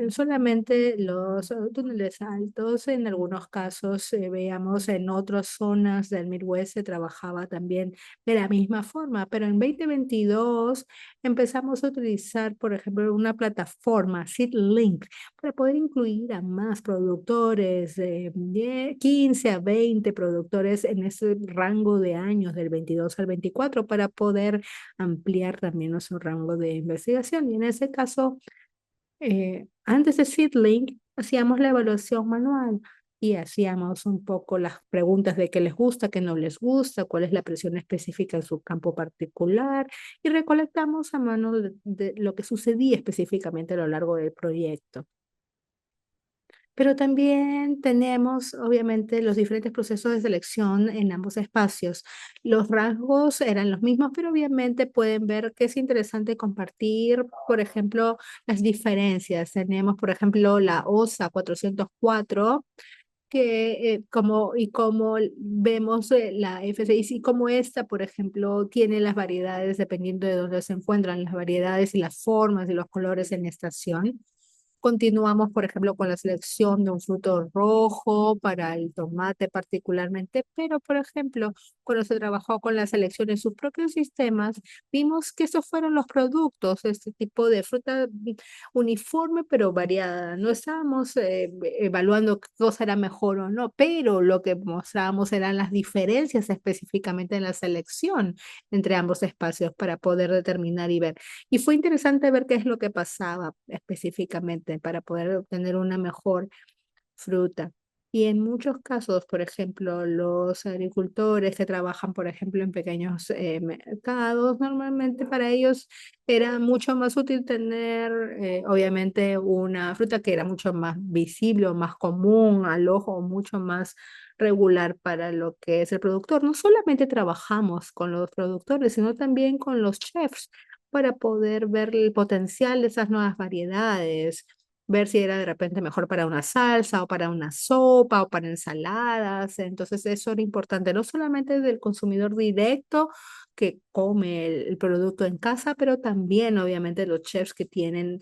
solamente los túneles altos. En algunos casos, veamos en otras zonas del Midwest se trabajaba también de la misma forma, pero en 2022 empezamos a utilizar, por ejemplo, una plataforma, SeedLink, para poder incluir a más productores, de 15 a 20 productores en ese rango de años, del 22 al 24, para poder ampliar también nuestro rango de investigación. Y en ese caso, antes de Seedlink, hacíamos la evaluación manual y hacíamos un poco las preguntas de qué les gusta, qué no les gusta, cuál es la presión específica en su campo particular, y recolectamos a mano de lo que sucedía específicamente a lo largo del proyecto. Pero también tenemos, obviamente, los diferentes procesos de selección en ambos espacios. Los rasgos eran los mismos, pero obviamente pueden ver que es interesante compartir, por ejemplo, las diferencias. Tenemos, por ejemplo, la OSA 404, que como vemos la F6, y como esta, por ejemplo, tiene las variedades dependiendo de dónde se encuentran las variedades y las formas y los colores en estación. Continuamos, por ejemplo, con la selección de un fruto rojo para el tomate particularmente, pero, por ejemplo, cuando se trabajó con la selección en sus propios sistemas, vimos que esos fueron los productos, este tipo de fruta uniforme pero variada. No estábamos evaluando qué cosa era mejor o no, pero lo que mostrábamos eran las diferencias específicamente en la selección entre ambos espacios para poder determinar y ver. Y fue interesante ver qué es lo que pasaba específicamente para poder obtener una mejor fruta. Y en muchos casos, por ejemplo, los agricultores que trabajan, por ejemplo, en pequeños mercados, normalmente para ellos era mucho más útil tener, obviamente, una fruta que era mucho más visible o más común al ojo, mucho más regular para lo que es el productor. No solamente trabajamos con los productores, sino también con los chefs para poder ver el potencial de esas nuevas variedades, ver si era de repente mejor para una salsa o para una sopa o para ensaladas. Entonces eso era importante, no solamente del consumidor directo que come el producto en casa, pero también obviamente los chefs que tienen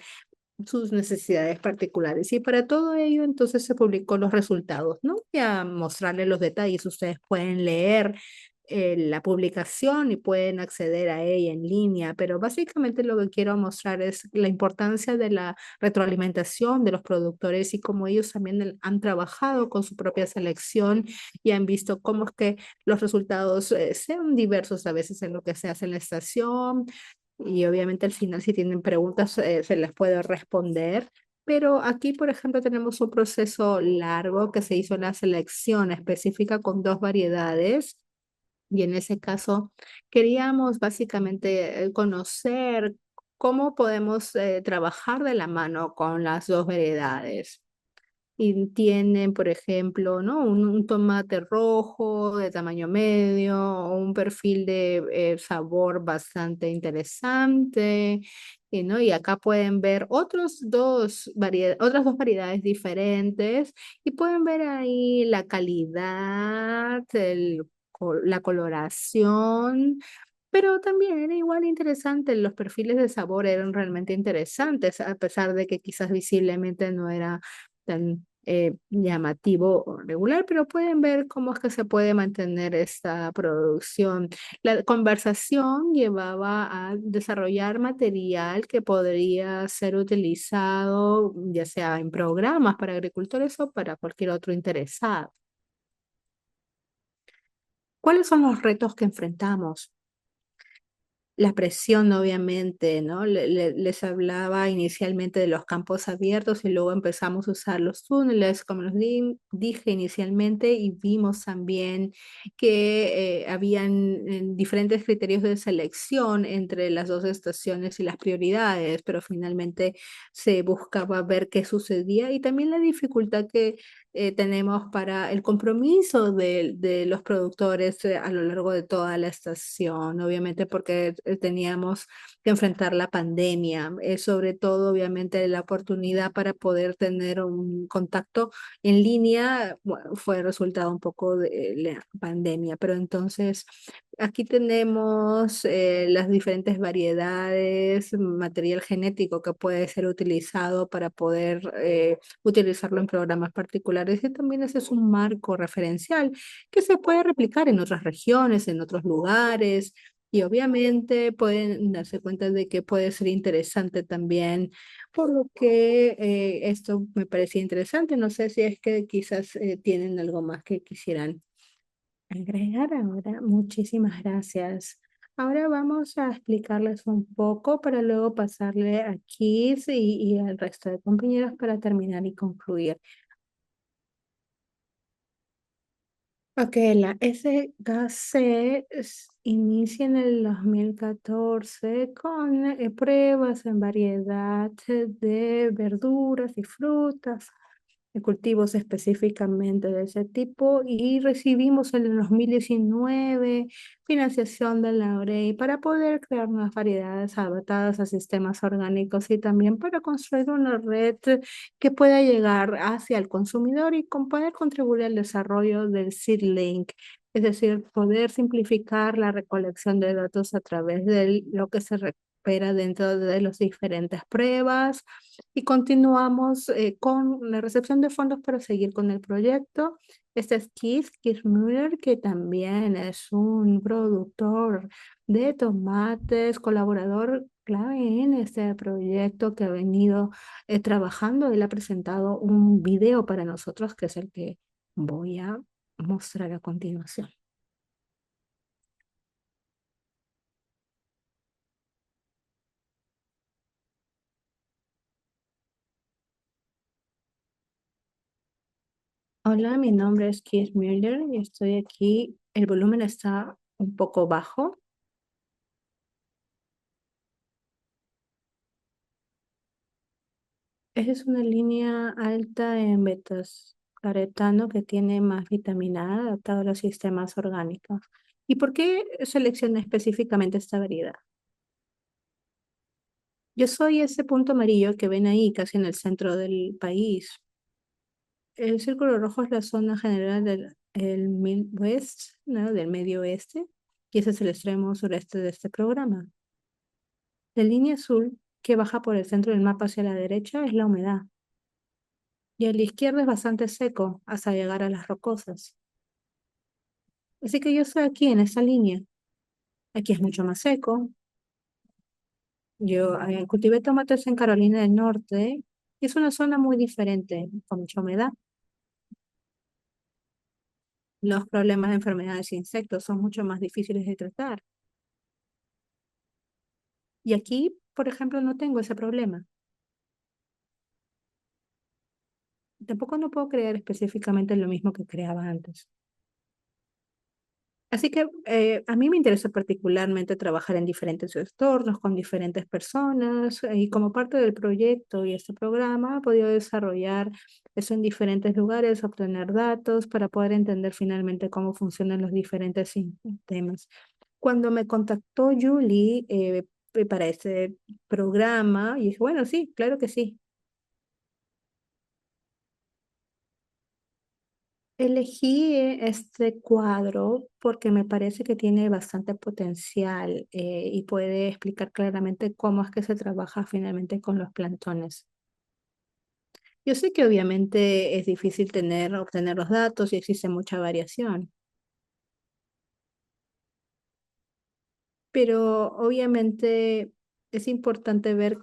sus necesidades particulares. Y para todo ello, entonces se publicó los resultados, ¿no? Y a mostrarles los detalles, ustedes pueden leer la publicación y pueden acceder a ella en línea, pero básicamente lo que quiero mostrar es la importancia de la retroalimentación de los productores y cómo ellos también han trabajado con su propia selección y han visto cómo es que los resultados sean diversos a veces en lo que se hace en la estación y obviamente al final si tienen preguntas se les puede responder. Pero aquí, por ejemplo, tenemos un proceso largo que se hizo la selección específica con dos variedades y en ese caso queríamos básicamente conocer cómo podemos trabajar de la mano con las dos variedades. Y tienen, por ejemplo, ¿no? Un tomate rojo de tamaño medio, o un perfil de sabor bastante interesante. Y, ¿no? Y acá pueden ver otras dos variedades diferentes y pueden ver ahí la calidad, la coloración, pero también era igual interesante, los perfiles de sabor eran realmente interesantes, a pesar de que quizás visiblemente no era tan llamativo o regular, pero pueden ver cómo es que se puede mantener esta producción. La conversación llevaba a desarrollar material que podría ser utilizado ya sea en programas para agricultores o para cualquier otro interesado. ¿Cuáles son los retos que enfrentamos? La presión, obviamente, ¿no? Les hablaba inicialmente de los campos abiertos y luego empezamos a usar los túneles, como les dije inicialmente, y vimos también que habían diferentes criterios de selección entre las dos estaciones y las prioridades, pero finalmente se buscaba ver qué sucedía y también la dificultad que tenemos para el compromiso de los productores a lo largo de toda la estación, obviamente porque teníamos que enfrentar la pandemia, sobre todo obviamente la oportunidad para poder tener un contacto en línea, bueno, fue resultado un poco de la pandemia, pero entonces aquí tenemos las diferentes variedades, material genético que puede ser utilizado para poder utilizarlo en programas particulares y también ese es un marco referencial que se puede replicar en otras regiones, en otros lugares y obviamente pueden darse cuenta de que puede ser interesante también, por lo que esto me parecía interesante. No sé si es que quizás tienen algo más que quisieran agregar ahora. Muchísimas gracias. Ahora vamos a explicarles un poco para luego pasarle a Keith y al resto de compañeros para terminar y concluir. Ok, la SGC inicia en el 2014 con pruebas en variedad de verduras y frutas, de cultivos específicamente de ese tipo y recibimos en el 2019 financiación de la OREI para poder crear nuevas variedades adaptadas a sistemas orgánicos y también para construir una red que pueda llegar hacia el consumidor y poder contribuir al desarrollo del SeedLink. Es decir, poder simplificar la recolección de datos a través de lo que se recupera dentro de las diferentes pruebas, y continuamos con la recepción de fondos para seguir con el proyecto. Este es Keith Müller, que también es un productor de tomates, colaborador clave en este proyecto que ha venido trabajando. Él ha presentado un video para nosotros, que es el que voy a mostrar a continuación. Hola, mi nombre es Keith Müller y estoy aquí. El volumen está un poco bajo. Esa es una línea alta en beta-caretano que tiene más vitamina A adaptado a los sistemas orgánicos. ¿Y por qué seleccioné específicamente esta variedad? Yo soy ese punto amarillo que ven ahí, casi en el centro del país. El círculo rojo es la zona general del Midwest, ¿no? Del Medio Oeste, y ese es el extremo sureste de este programa. La línea azul que baja por el centro del mapa hacia la derecha es la humedad, y a la izquierda es bastante seco hasta llegar a las rocosas. Así que yo estoy aquí en esta línea. Aquí es mucho más seco. Yo cultivé tomates en Carolina del Norte y es una zona muy diferente, con mucha humedad. Los problemas de enfermedades e insectos son mucho más difíciles de tratar. Y aquí, por ejemplo, no tengo ese problema. Tampoco no puedo crear específicamente lo mismo que creaba antes. Así que a mí me interesa particularmente trabajar en diferentes entornos, con diferentes personas, y como parte del proyecto y este programa he podido desarrollar eso en diferentes lugares, obtener datos para poder entender finalmente cómo funcionan los diferentes sistemas. Cuando me contactó Julie para este programa, y dije, bueno, sí, claro que sí. Elegí este cuadro porque me parece que tiene bastante potencial y puede explicar claramente cómo es que se trabaja finalmente con los plantones. Yo sé que obviamente es difícil obtener los datos y existe mucha variación, pero obviamente es importante ver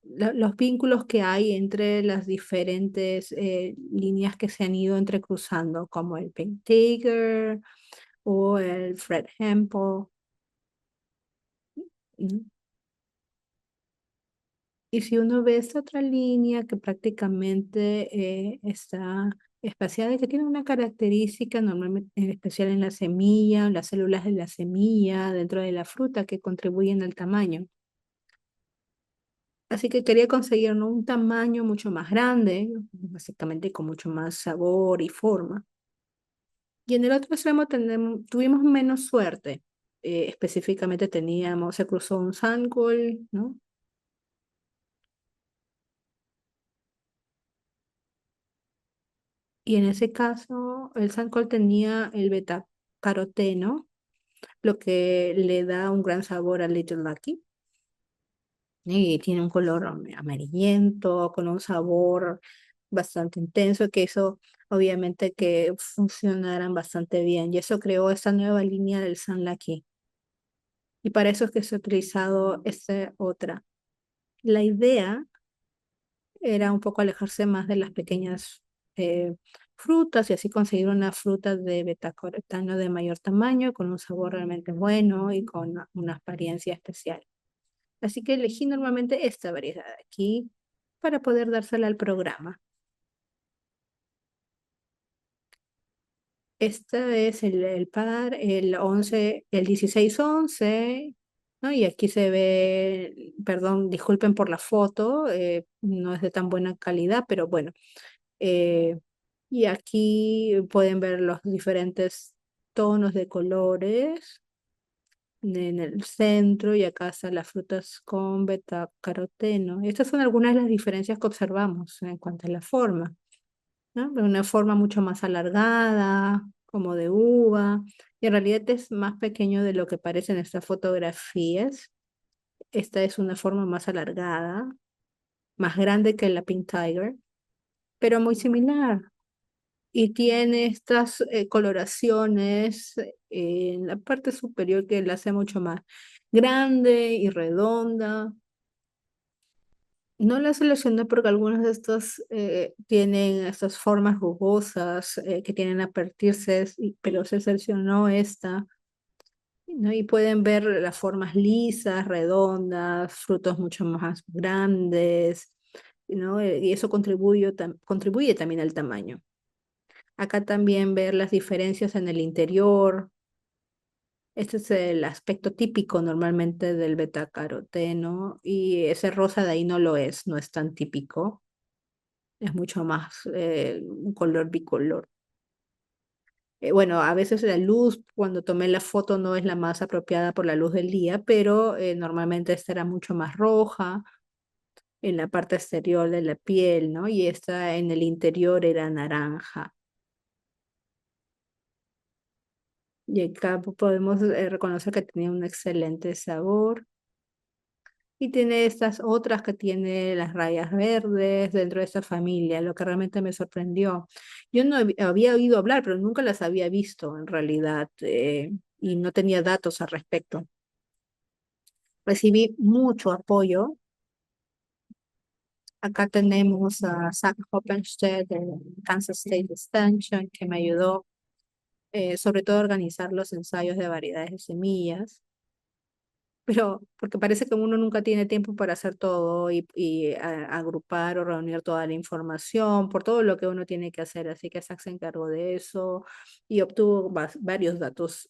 los vínculos que hay entre las diferentes líneas que se han ido entrecruzando, como el Pink Tiger o el Fred Hempel. ¿No? Y si uno ve esta otra línea que prácticamente está espaciada y que tiene una característica normalmente en especial en la semilla, las células de la semilla dentro de la fruta que contribuyen al tamaño. Así que quería conseguir, ¿no?, un tamaño mucho más grande, básicamente con mucho más sabor y forma. Y en el otro extremo tuvimos menos suerte. Específicamente se cruzó un Sangol, ¿no? Y en ese caso, el Sancol tenía el betacaroteno, lo que le da un gran sabor al Little Lucky. Y tiene un color amarillento, con un sabor bastante intenso, que eso obviamente que funcionaran bastante bien. Y eso creó esta nueva línea del Sun Lucky. Y para eso es que se ha utilizado esta otra. La idea era un poco alejarse más de las pequeñas eh, frutas y así conseguir una fruta de betacorotano de mayor tamaño, con un sabor realmente bueno y con una apariencia especial. Así que elegí normalmente esta variedad de aquí para poder dársela al programa. Este es el par, el 1611, ¿no? Y aquí se ve, perdón, disculpen por la foto, no es de tan buena calidad, pero bueno. Eh, y aquí pueden ver los diferentes tonos de colores en el centro y acá están las frutas con betacaroteno. Estas son algunas de las diferencias que observamos en cuanto a la forma, ¿no? De una forma mucho más alargada, como de uva, y en realidad es más pequeño de lo que parece en estas fotografías. Esta es una forma más alargada, más grande que la Pink Tiger, pero muy similar. Y tiene estas coloraciones en la parte superior que la hace mucho más grande y redonda. No la seleccioné porque algunos de estos tienen estas formas rugosas que tienen a partirse, pero se seleccionó esta, ¿no? Y pueden ver las formas lisas, redondas, frutos mucho más grandes, ¿no? Y eso contribuye también al tamaño. Acá también ver las diferencias en el interior. Este es el aspecto típico normalmente del betacaroteno y ese rosa de ahí no es tan típico. Es mucho más un color bicolor. Bueno, a veces la luz, cuando tomé la foto, no es la más apropiada por la luz del día, pero normalmente esta era mucho más roja en la parte exterior de la piel, ¿no? Y esta en el interior era naranja. Y acá podemos reconocer que tenía un excelente sabor. y tiene estas otras que tiene las rayas verdes dentro de esa familia, lo que realmente me sorprendió. Yo no había oído hablar, pero nunca las había visto en realidad, y no tenía datos al respecto. Recibí mucho apoyo. Acá tenemos a Zach Hoppenstedt de Kansas State Extension, que me ayudó sobre todo a organizar los ensayos de variedades de semillas, pero porque parece que uno nunca tiene tiempo para hacer todo y agrupar o reunir toda la información por todo lo que uno tiene que hacer. Así que Zach se encargó de eso y obtuvo varios datos.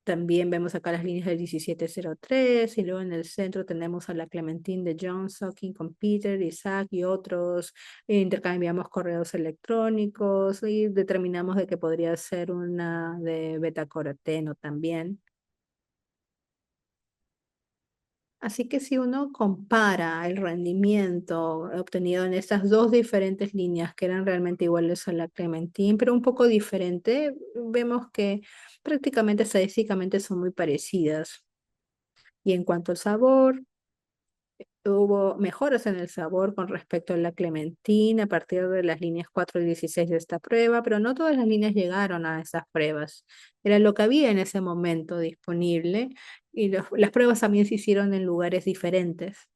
También vemos acá las líneas del 1703 y luego en el centro tenemos a la Clementine de John Sucking con Peter, Isaac y otros. Intercambiamos correos electrónicos y determinamos de que podría ser una de betacoroteno también. Así que si uno compara el rendimiento obtenido en estas dos diferentes líneas que eran realmente iguales a la Clementine, pero un poco diferente, vemos que prácticamente estadísticamente son muy parecidas. Y en cuanto al sabor, hubo mejoras en el sabor con respecto a la clementina a partir de las líneas 4 y 16 de esta prueba, pero no todas las líneas llegaron a esas pruebas. Era lo que había en ese momento disponible y las pruebas también se hicieron en lugares diferentes.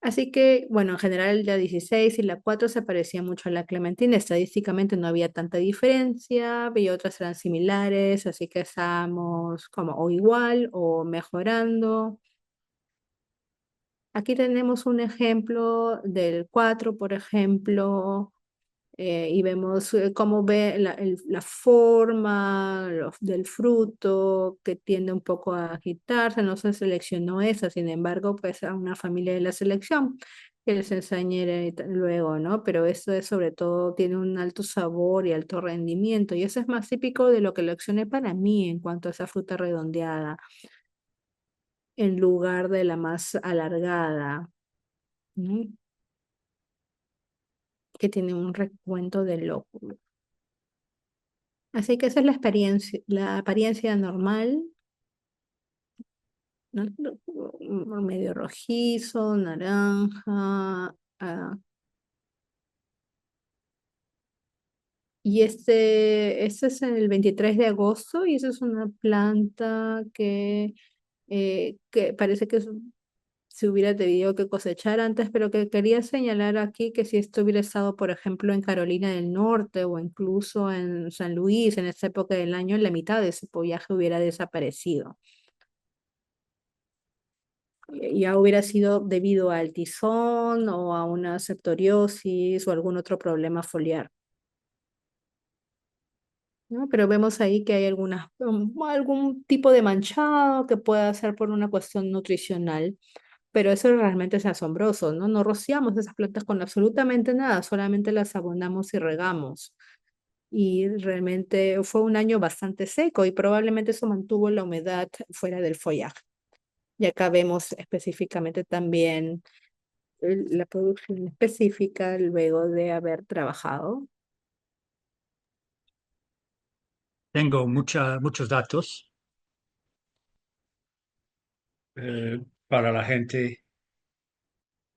Así que, bueno, en general la 16 y la 4 se parecían mucho a la clementina. Estadísticamente no había tanta diferencia, y otras eran similares, así que estábamos como o igual o mejorando. Aquí tenemos un ejemplo del 4, por ejemplo, y vemos cómo ve la forma del fruto que tiende un poco a agitarse. No se seleccionó esa, sin embargo, pues a una familia de la selección que les enseñaré luego, ¿no? Pero eso es sobre todo, tiene un alto sabor y alto rendimiento, y eso es más típico de lo que leccioné para mí en cuanto a esa fruta redondeada, en lugar de la más alargada, ¿no? Que tiene un recuento de lóculo. Así que esa es la apariencia normal, ¿no? Medio rojizo, naranja. Y este es el 23 de agosto y esa es una planta que parece que se hubiera tenido que cosechar antes, pero que quería señalar aquí que si esto hubiera estado, por ejemplo, en Carolina del Norte o incluso en San Luis, en esta época del año, la mitad de ese follaje hubiera desaparecido. Ya hubiera sido debido al tizón o a una septoriosis o algún otro problema foliar, ¿no? Pero vemos ahí que hay algún tipo de manchado que pueda ser por una cuestión nutricional. Pero eso realmente es asombroso, ¿no? No rociamos esas plantas con absolutamente nada, solamente las abonamos y regamos. Y realmente fue un año bastante seco y probablemente eso mantuvo la humedad fuera del follaje. Y acá vemos específicamente también la producción específica luego de haber trabajado. Tengo muchos datos para la gente,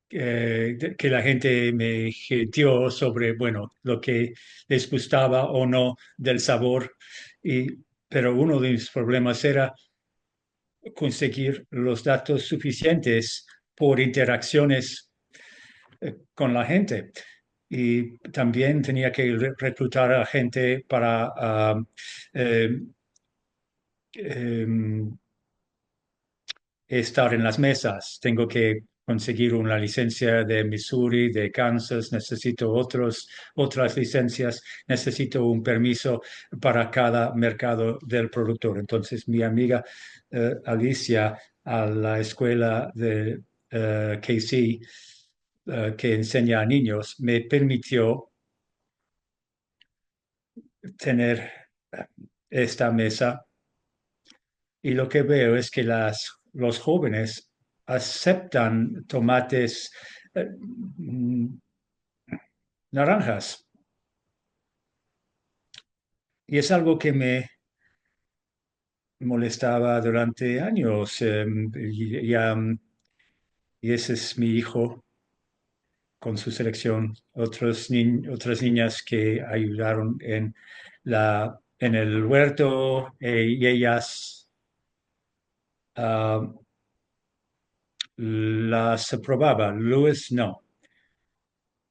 que la gente me dio sobre, bueno, lo que les gustaba o no del sabor. Y, pero uno de mis problemas era conseguir los datos suficientes por interacciones con la gente. Y también tenía que reclutar a gente para eh, em, estar en las mesas. Tengo que conseguir una licencia de Missouri, de Kansas, necesito otras licencias, necesito un permiso para cada mercado del productor. Entonces, mi amiga Alicia, a la escuela de KC, que enseña a niños, me permitió tener esta mesa, y lo que veo es que los jóvenes aceptan tomates mm, naranjas. Y es algo que molestaba durante años. Y ese es mi hijo con su selección. Otras niñas que ayudaron en el huerto, y ellas ah, las probaba. Luis no.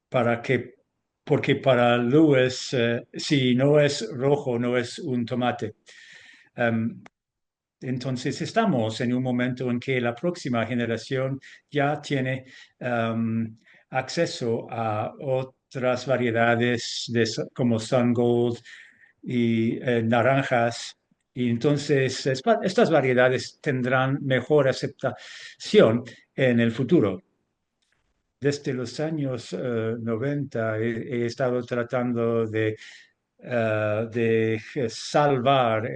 ¿Para que Porque para Luis, si no es rojo, no es un tomate. Em, Entonces estamos en un momento en que la próxima generación ya tiene acceso a otras variedades como Sun Gold y naranjas. Y entonces estas variedades tendrán mejor aceptación en el futuro. Desde los años 90 he estado tratando de salvar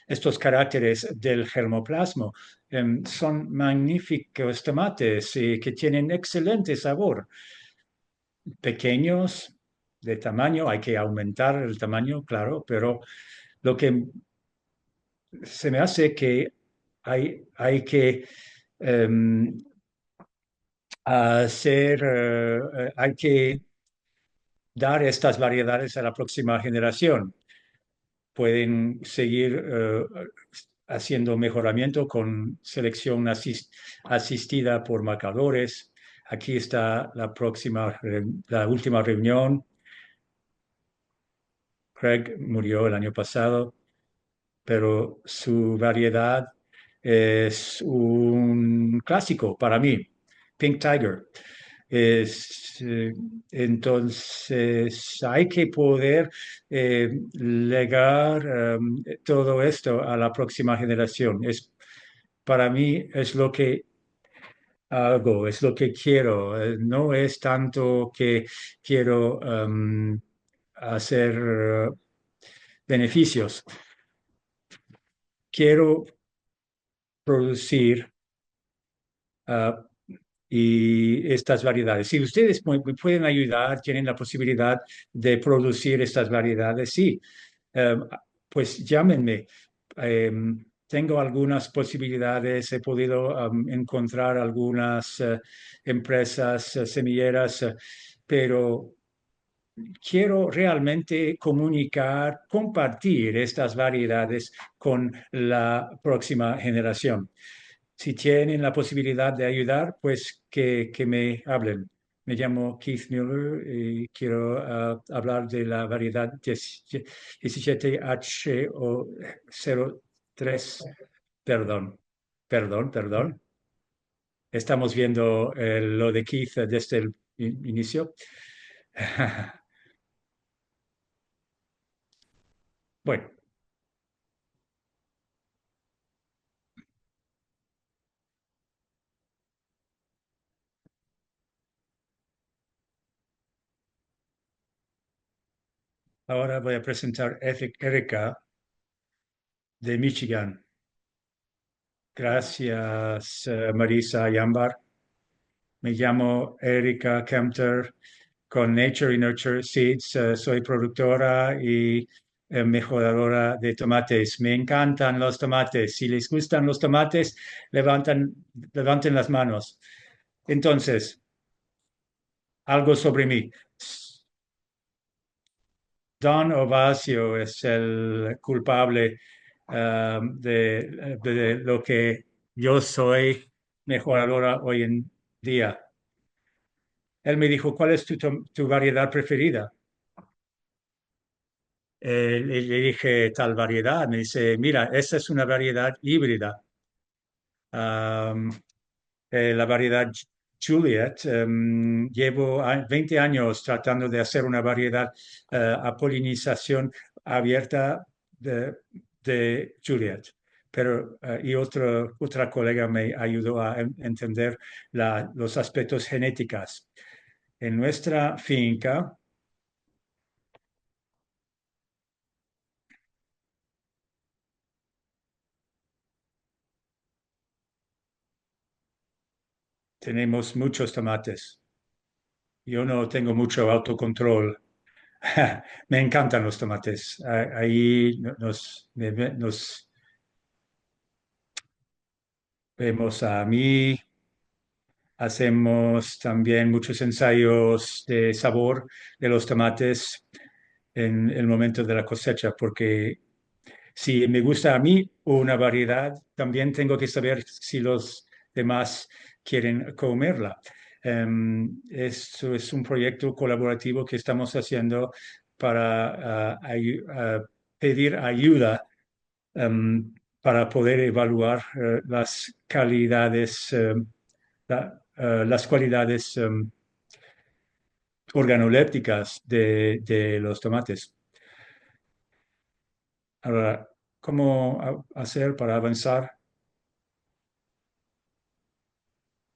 estos caracteres del germoplasma. Son magníficos tomates que tienen excelente sabor. Pequeños de tamaño, hay que aumentar el tamaño, claro, pero lo que se me hace que hay que em, hay que dar estas variedades a la próxima generación. Pueden seguir haciendo mejoramiento con selección asistida por marcadores. Aquí está la última reunión. Craig murió el año pasado, pero su variedad es un clásico para mí, Pink Tiger. Es, eh, entonces, hay que poder legar todo esto a la próxima generación. Para mí es lo que hago, es lo que quiero. No es tanto que quiero hacer beneficios. Quiero producir ah, y estas variedades. Si ustedes me pueden ayudar, tienen la posibilidad de producir estas variedades, sí, eh, pues llámenme. Tengo algunas posibilidades, he podido encontrar algunas empresas semilleras, pero quiero realmente comunicar, compartir estas variedades con la próxima generación. Si tienen la posibilidad de ayudar, pues que me hablen. Me llamo Keith Mueller y quiero hablar de la variedad 17H03. Perdón, perdón. Estamos viendo lo de Keith desde el inicio. Bueno, ahora voy a presentar a Erika de Michigan. Gracias, Marisa Yambar. Me llamo Erika Kempter con Nature y Nurture Seeds. Soy productora y mejoradora de tomates. Me encantan los tomates. Si les gustan los tomates, levanten las manos. Entonces, algo sobre mí. Don Ovacio es el culpable de lo que yo soy mejoradora hoy en día. Él me dijo, ¿cuál es tu variedad preferida? Le dije, tal variedad. Me dice, mira, esta es una variedad híbrida. Am, la variedad Juliet. Llevo 20 años tratando de hacer una variedad a polinización abierta de Juliet. Pero, y otra colega me ayudó a entender los aspectos genéticos. En nuestra finca tenemos muchos tomates. Yo no tengo mucho autocontrol. Me encantan los tomates. Ahí nos vemos a mí. Hacemos también muchos ensayos de sabor de los tomates en el momento de la cosecha, porque si me gusta a mí una variedad, también tengo que saber si los demás quieren comerla. Esto es un proyecto colaborativo que estamos haciendo para pedir ayuda em, para poder evaluar las cualidades organolépticas de los tomates. Ahora, ¿cómo hacer para avanzar?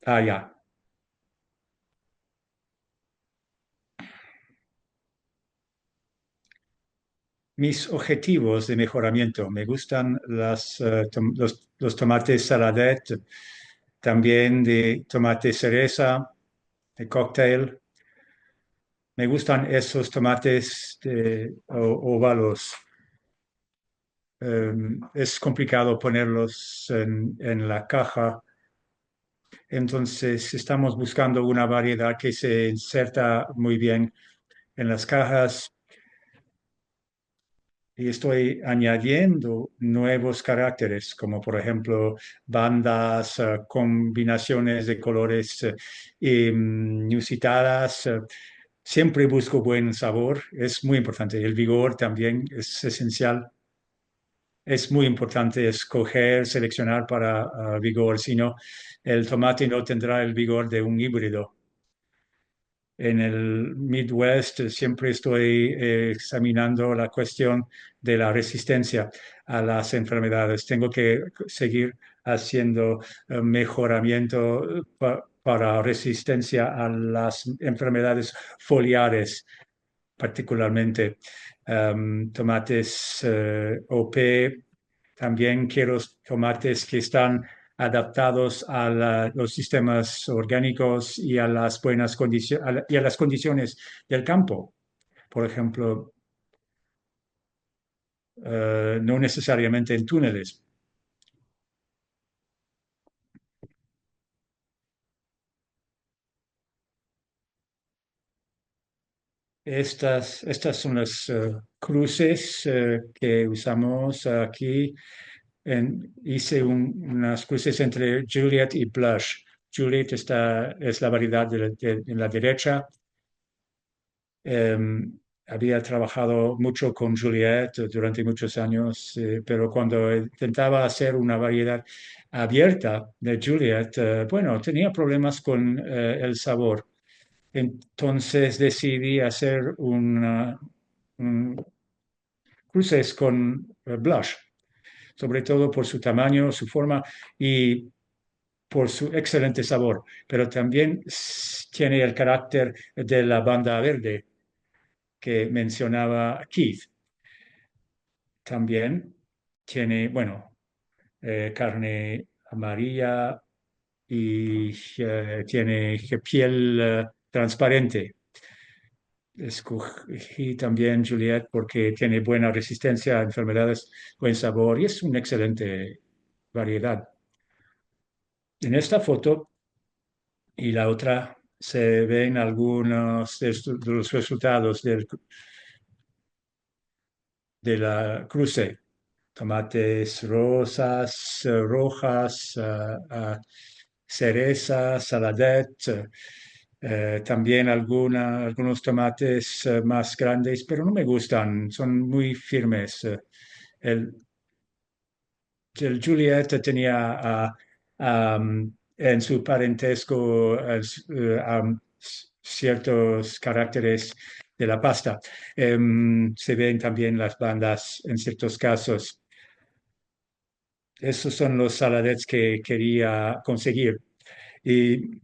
Ah, ya. Mis objetivos de mejoramiento. Me gustan los tomates saladet, también de tomate cereza, de cocktail. Me gustan esos tomates óvalos. Es complicado ponerlos en la caja. Entonces, estamos buscando una variedad que se inserta muy bien en las cajas y estoy añadiendo nuevos caracteres, como por ejemplo bandas, combinaciones de colores inusitadas. Siempre busco buen sabor, es muy importante. El vigor también es esencial. Es muy importante escoger, seleccionar para vigor, si no, el tomate no tendrá el vigor de un híbrido. En el Midwest siempre estoy examinando la cuestión de la resistencia a las enfermedades. Tengo que seguir haciendo mejoramiento para resistencia a las enfermedades foliares, particularmente tomates OP. También quiero tomates que están adaptados a los sistemas orgánicos y a las buenas condiciones y a las condiciones del campo. Por ejemplo, no necesariamente en túneles. Estas son las cruces que usamos aquí. Hice unas cruces entre Juliet y Blush. Juliet es la variedad en la derecha. Había trabajado mucho con Juliet durante muchos años, pero cuando intentaba hacer una variedad abierta de Juliet, bueno, tenía problemas con el sabor. Entonces decidí hacer un cruces con Blush, sobre todo por su tamaño, su forma y por su excelente sabor, pero también tiene el carácter de la banda verde que mencionaba Keith. También tiene, bueno, carne amarilla y tiene piel transparente. Escogí también Juliet porque tiene buena resistencia a enfermedades, buen sabor y es una excelente variedad. En esta foto y la otra se ven algunos de los resultados de la cruce. Tomates rosas, rojas, cereza, saladet, también algunos tomates más grandes, pero no me gustan, son muy firmes. El, el Juliet tenía en su parentesco ciertos caracteres de la pasta. Se ven también las bandas en ciertos casos. Esos son los saladets que quería conseguir. Y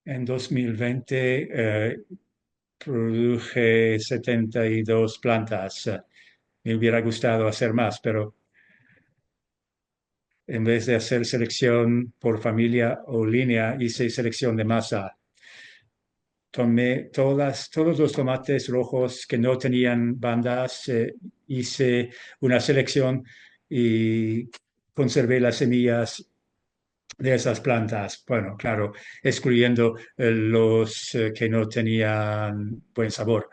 en 2020 produje 72 plantas. Me hubiera gustado hacer más, pero en vez de hacer selección por familia o línea, hice selección de masa. tomé todos los tomates rojos que no tenían bandas, hice una selección y conservé las semillas de esas plantas. Bueno, claro, excluyendo los que no tenían buen sabor.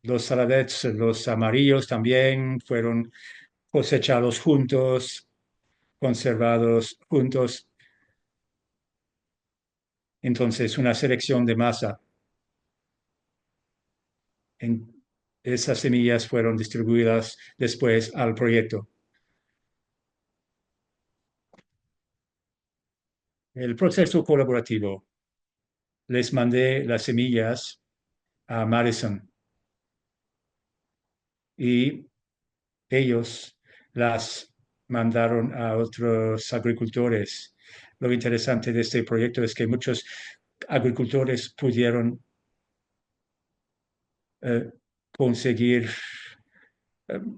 Los saladets, los amarillos también fueron cosechados juntos, conservados juntos. Entonces, una selección de masa. Esas semillas fueron distribuidas después al proyecto. El proceso colaborativo. Les mandé las semillas a Madison y ellos las mandaron a otros agricultores. Lo interesante de este proyecto es que muchos agricultores pudieron conseguir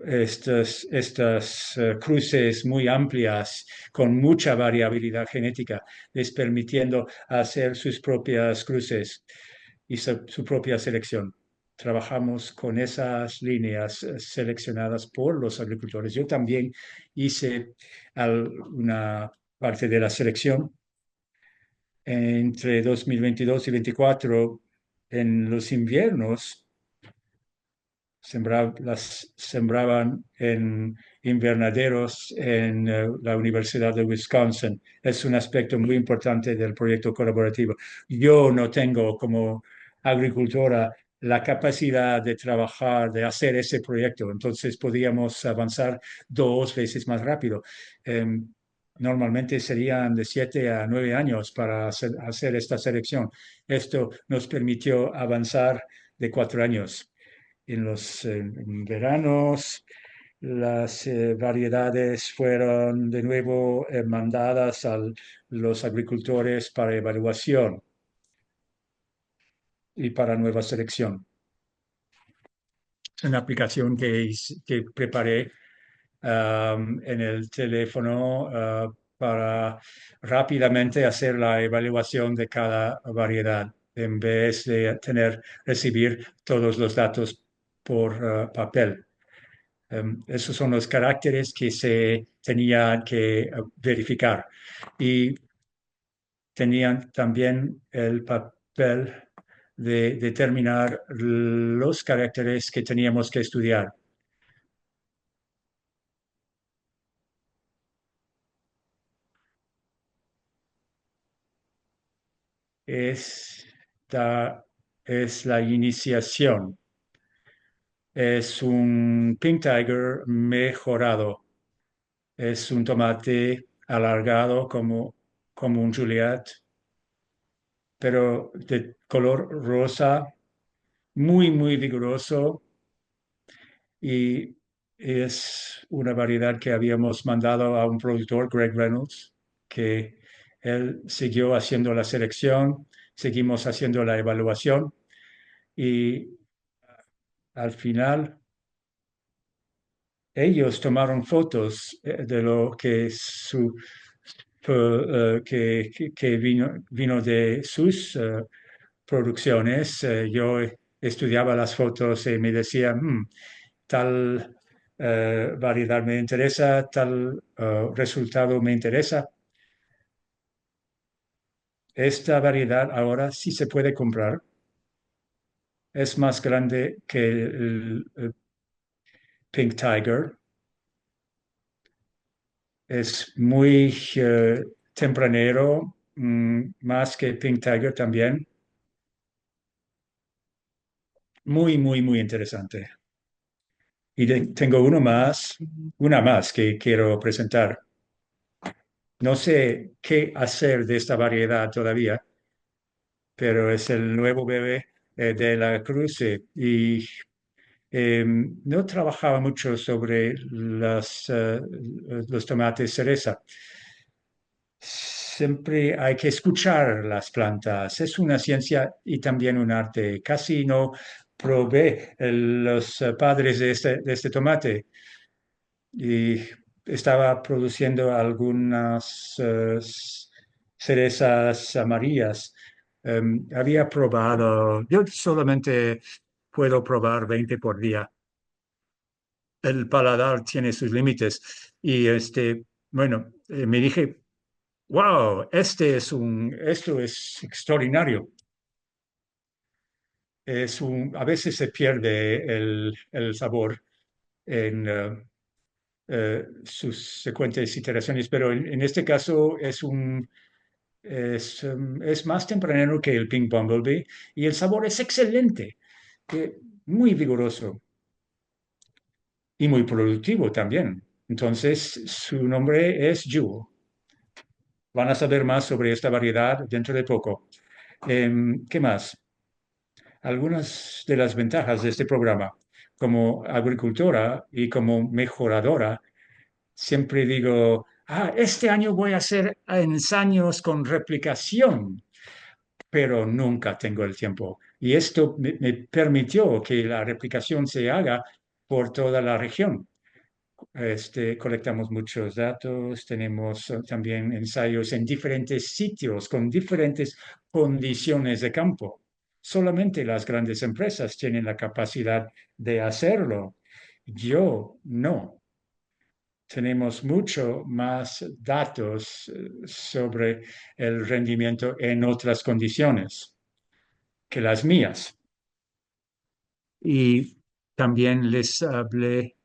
estas cruces muy amplias con mucha variabilidad genética, les permitiendo hacer sus propias cruces y su propia selección. Trabajamos con esas líneas seleccionadas por los agricultores. Yo también hice una parte de la selección entre 2022 y 2024 en los inviernos. Las sembraban en invernaderos en la Universidad de Wisconsin. Es un aspecto muy importante del proyecto colaborativo. Yo no tengo como agricultora la capacidad de trabajar, de hacer ese proyecto, entonces podíamos avanzar 2 veces más rápido. Normalmente serían de 7 a 9 años para hacer esta selección. Esto nos permitió avanzar de 4 años. En los veranos, las variedades fueron de nuevo mandadas a los agricultores para evaluación y para nueva selección. Es una aplicación que preparé en el teléfono para rápidamente hacer la evaluación de cada variedad en vez de recibir todos los datos por papel. Esos son los caracteres que se tenían que verificar. Y tenían también el papel de determinar los caracteres que teníamos que estudiar. Esta es la iniciación. Es un Pink Tiger mejorado. Es un tomate alargado como un Juliet, pero de color rosa, muy, muy vigoroso. Y es una variedad que habíamos mandado a un productor, Greg Reynolds, que él siguió haciendo la selección, seguimos haciendo la evaluación y al final ellos tomaron fotos de lo que que vino de sus producciones. Yo estudiaba las fotos y me decía, tal variedad me interesa, tal resultado me interesa. Esta variedad ahora sí se puede comprar. Es más grande que el Pink Tiger. Es muy tempranero, más que Pink Tiger también. Muy, muy, muy interesante. Y tengo una más que quiero presentar. No sé qué hacer de esta variedad todavía, pero es el nuevo bebé de la Cruz y no trabajaba mucho sobre los tomates cereza. Siempre hay que escuchar las plantas. Es una ciencia y también un arte. Casi no probé los padres de este tomate y estaba produciendo algunas cerezas amarillas. Había probado, yo solamente puedo probar 20 por día. El paladar tiene sus límites y bueno, me dije, wow, esto es extraordinario. A veces se pierde el sabor en sus secuentes iteraciones, pero en este caso es más tempranero que el Pink Bumblebee y el sabor es excelente, muy vigoroso y muy productivo también. Entonces, su nombre es Jewel. Van a saber más sobre esta variedad dentro de poco. ¿Qué más? Algunas de las ventajas de este programa. Como agricultora y como mejoradora, siempre digo, este año voy a hacer ensayos con replicación, pero nunca tengo el tiempo. Y esto me permitió que la replicación se haga por toda la región. Colectamos muchos datos, tenemos también ensayos en diferentes sitios con diferentes condiciones de campo. Solamente las grandes empresas tienen la capacidad de hacerlo. Yo no. Tenemos mucho más datos sobre el rendimiento en otras condiciones que las mías. Y también les hablé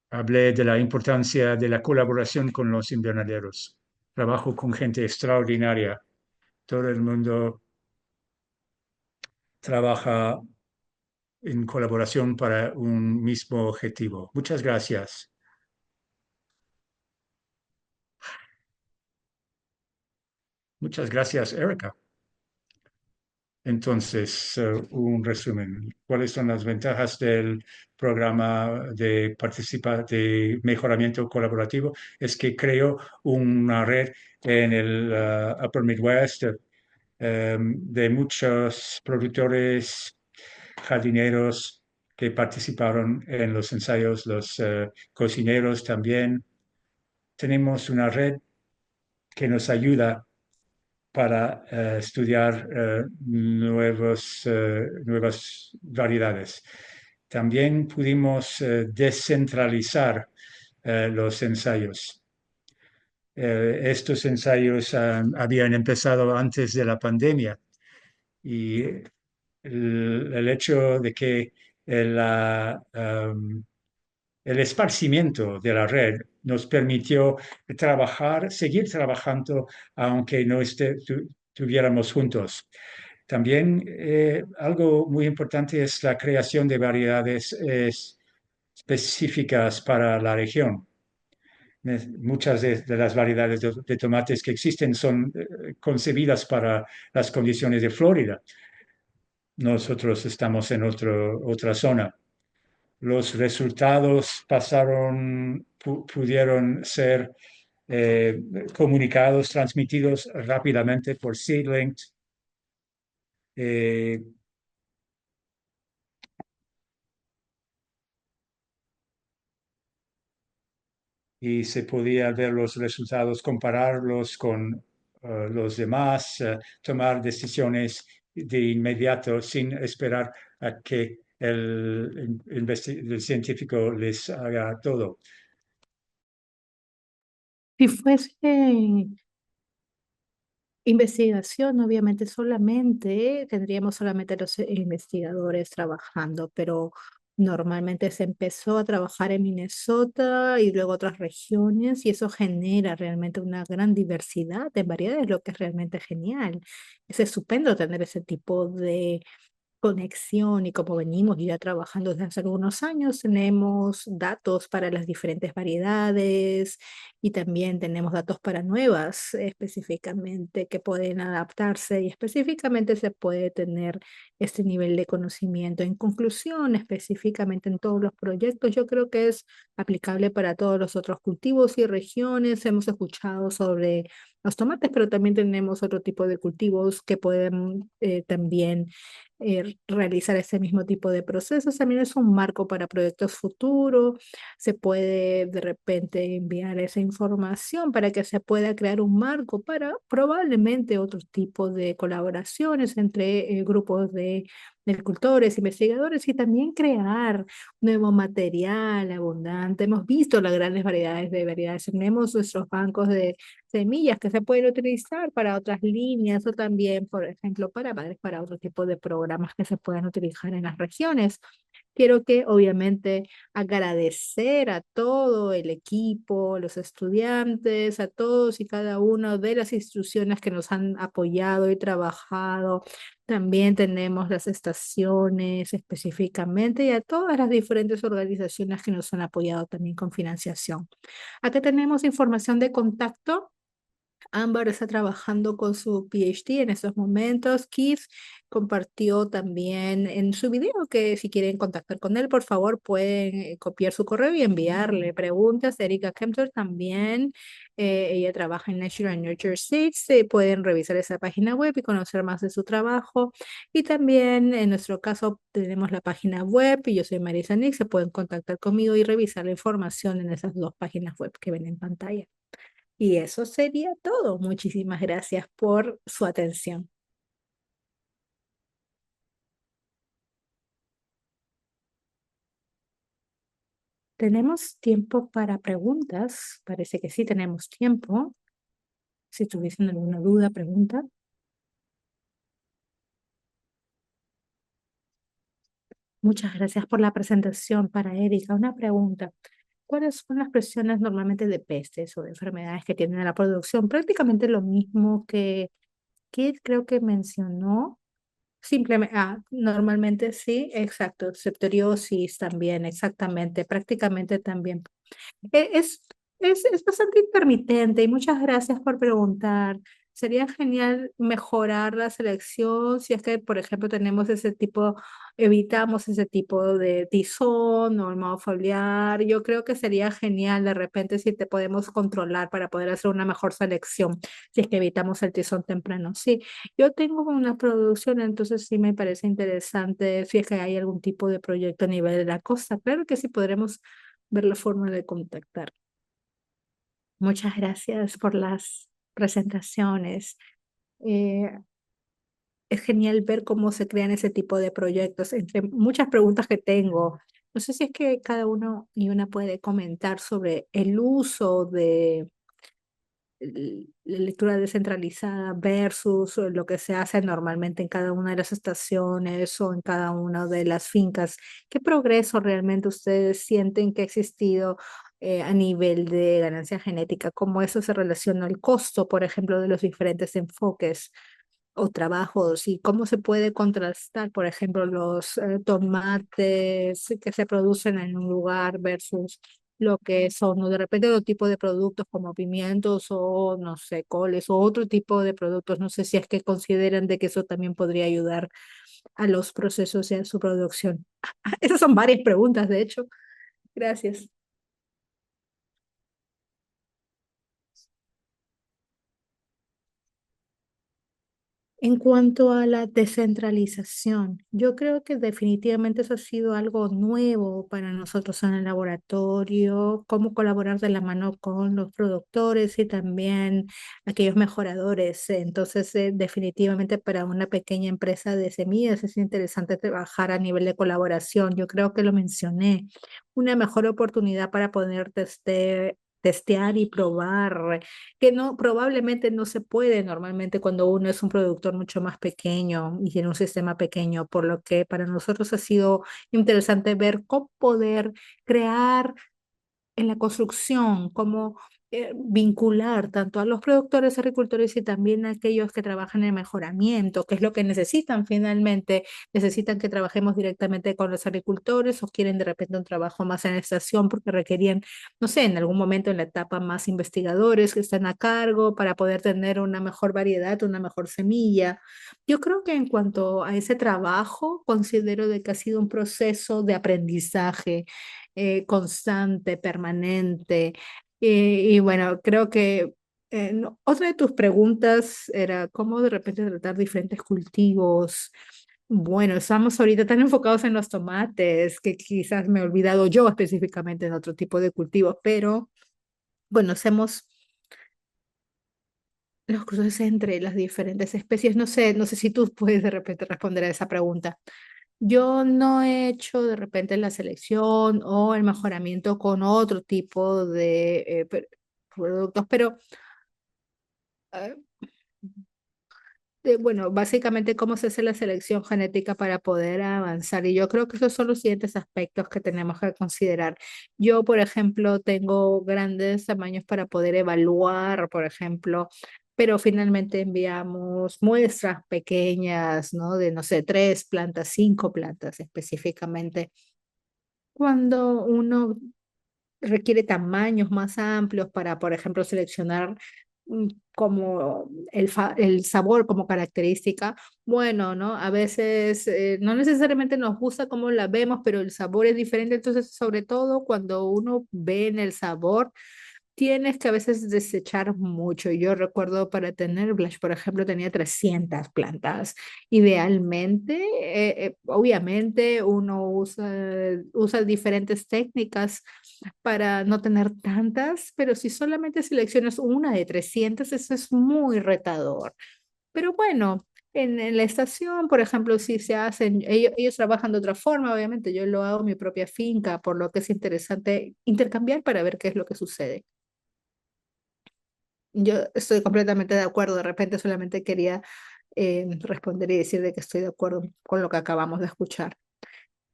de la importancia de la colaboración con los invernaderos. Trabajo con gente extraordinaria. Todo el mundo trabaja en colaboración para un mismo objetivo. Muchas gracias. Muchas gracias, Erika. Entonces, un resumen. ¿Cuáles son las ventajas del programa de mejoramiento colaborativo? Es que creo una red en el Upper Midwest de muchos productores jardineros que participaron en los ensayos, los cocineros también. Tenemos una red que nos ayuda para estudiar nuevas variedades. También pudimos descentralizar los ensayos. Estos ensayos habían empezado antes de la pandemia y el hecho de que el esparcimiento de la red nos permitió seguir trabajando aunque no estuviéramos juntos. También algo muy importante es la creación de variedades específicas para la región. Muchas de las variedades de tomates que existen son concebidas para las condiciones de Florida. Nosotros estamos en otra zona. Los resultados pudieron ser comunicados, transmitidos rápidamente por Seedlink. Y se podía ver los resultados, compararlos con los demás, tomar decisiones de inmediato sin esperar a que el científico les haga todo. Si fuese investigación, obviamente solamente tendríamos solamente los investigadores trabajando, pero normalmente se empezó a trabajar en Minnesota y luego otras regiones y eso genera realmente una gran diversidad de variedades, lo que es realmente genial. Es estupendo tener ese tipo de conexión y como venimos ya trabajando desde hace algunos años, tenemos datos para las diferentes variedades y también tenemos datos para nuevas específicamente que pueden adaptarse y específicamente se puede tener este nivel de conocimiento. En conclusión, específicamente en todos los proyectos, yo creo que es aplicable para todos los otros cultivos y regiones. Hemos escuchado sobre los tomates, pero también tenemos otro tipo de cultivos que pueden también realizar ese mismo tipo de procesos. También es un marco para proyectos futuros. Se puede de repente enviar esa información para que se pueda crear un marco para probablemente otro tipo de colaboraciones entre grupos de agricultores, investigadores y también crear nuevo material abundante. Hemos visto las grandes variedades de variedades. Tenemos nuestros bancos de semillas que se pueden utilizar para otras líneas o también, por ejemplo, para otro tipo de programas que se puedan utilizar en las regiones. Quiero que obviamente agradecer a todo el equipo, los estudiantes, a todos y cada uno de las instituciones que nos han apoyado y trabajado. También tenemos las estaciones específicamente y a todas las diferentes organizaciones que nos han apoyado también con financiación. Acá tenemos información de contacto. Ámbar está trabajando con su PhD en estos momentos. Keith compartió también en su video que si quieren contactar con él, por favor, pueden copiar su correo y enviarle preguntas. Erika Kempter también, ella trabaja en Nature and Nurture Seeds. Pueden revisar esa página web y conocer más de su trabajo. Y también en nuestro caso tenemos la página web y yo soy Marisa Nix. Se pueden contactar conmigo y revisar la información en esas dos páginas web que ven en pantalla. Y eso sería todo. Muchísimas gracias por su atención. ¿Tenemos tiempo para preguntas? Parece que sí tenemos tiempo. Si tuviesen alguna duda, pregunta. Muchas gracias por la presentación. Para Erika, una pregunta. ¿Cuáles son las presiones normalmente de pestes o de enfermedades que tienen en la producción? Prácticamente lo mismo que Kit creo que mencionó. Simplemente, normalmente sí, exacto. Septoriosis también, exactamente, prácticamente también. Es, es bastante intermitente y muchas gracias por preguntar. Sería genial mejorar la selección si es que, por ejemplo, tenemos ese tipo, evitamos ese tipo de tizón o el modo foliar. Yo creo que sería genial de repente si te podemos controlar para poder hacer una mejor selección, si es que evitamos el tizón temprano. Sí, yo tengo una producción, entonces sí me parece interesante si es que hay algún tipo de proyecto a nivel de la costa. Claro que sí podremos ver la forma de contactar. Muchas gracias por las presentaciones. Eh, es genial ver cómo se crean ese tipo de proyectos. Entre muchas preguntas que tengo, no sé si es que cada uno y una puede comentar sobre el uso de la lectura descentralizada versus lo que se hace normalmente en cada una de las estaciones o en cada una de las fincas. ¿Qué progreso realmente ustedes sienten que ha existido a nivel de ganancia genética? ¿Cómo eso se relaciona al costo, por ejemplo, de los diferentes enfoques o trabajos? ¿Y cómo se puede contrastar, por ejemplo, los tomates que se producen en un lugar versus lo que son, o de repente otro tipo de productos como pimientos o, no sé, coles o otro tipo de productos? No sé si es que consideran de que eso también podría ayudar a los procesos y a su producción. Esas son varias preguntas, de hecho. Gracias. En cuanto a la descentralización, yo creo que definitivamente eso ha sido algo nuevo para nosotros en el laboratorio, cómo colaborar de la mano con los productores y también aquellos mejoradores. Entonces, definitivamente para una pequeña empresa de semillas es interesante trabajar a nivel de colaboración. Yo creo que lo mencioné, una mejor oportunidad para poder testear y probar que no, probablemente no se puede normalmente cuando uno es un productor mucho más pequeño y tiene un sistema pequeño, por lo que para nosotros ha sido interesante ver cómo poder crear en la construcción, cómo vincular tanto a los productores, agricultores y también a aquellos que trabajan en mejoramiento, que es lo que necesitan finalmente. Necesitan que trabajemos directamente con los agricultores o quieren de repente un trabajo más en estación porque requerían, no sé, en algún momento en la etapa más investigadores que están a cargo para poder tener una mejor variedad, una mejor semilla. Yo creo que en cuanto a ese trabajo, considero de que ha sido un proceso de aprendizaje constante, permanente. Y bueno, creo que otra de tus preguntas era cómo de repente tratar diferentes cultivos. Bueno, estamos ahorita tan enfocados en los tomates que quizás me he olvidado yo específicamente en otro tipo de cultivos, pero bueno, hacemos los cruces entre las diferentes especies. No sé si tú puedes de repente responder a esa pregunta. Yo no he hecho de repente la selección o el mejoramiento con otro tipo de productos, pero eh, bueno, básicamente cómo se hace la selección genética para poder avanzar. Y yo creo que esos son los siguientes aspectos que tenemos que considerar. Yo, por ejemplo, tengo grandes tamaños para poder evaluar, por ejemplo, pero finalmente enviamos muestras pequeñas, ¿no? De, no sé, 3 plantas, 5 plantas específicamente. Cuando uno requiere tamaños más amplios para, por ejemplo, seleccionar como el sabor como característica. Bueno, ¿no? A veces no necesariamente nos gusta cómo la vemos, pero el sabor es diferente. Entonces, sobre todo cuando uno ve en el sabor, tienes que a veces desechar mucho. Yo recuerdo para tener blush, por ejemplo, tenía 300 plantas. Idealmente, obviamente, uno usa diferentes técnicas para no tener tantas, pero si solamente seleccionas una de 300 eso es muy retador. Pero bueno, en la estación, por ejemplo, si se hacen, ellos trabajan de otra forma, obviamente, yo lo hago en mi propia finca, por lo que es interesante intercambiar para ver qué es lo que sucede. Yo estoy completamente de acuerdo, de repente solamente quería responder y decir de que estoy de acuerdo con lo que acabamos de escuchar.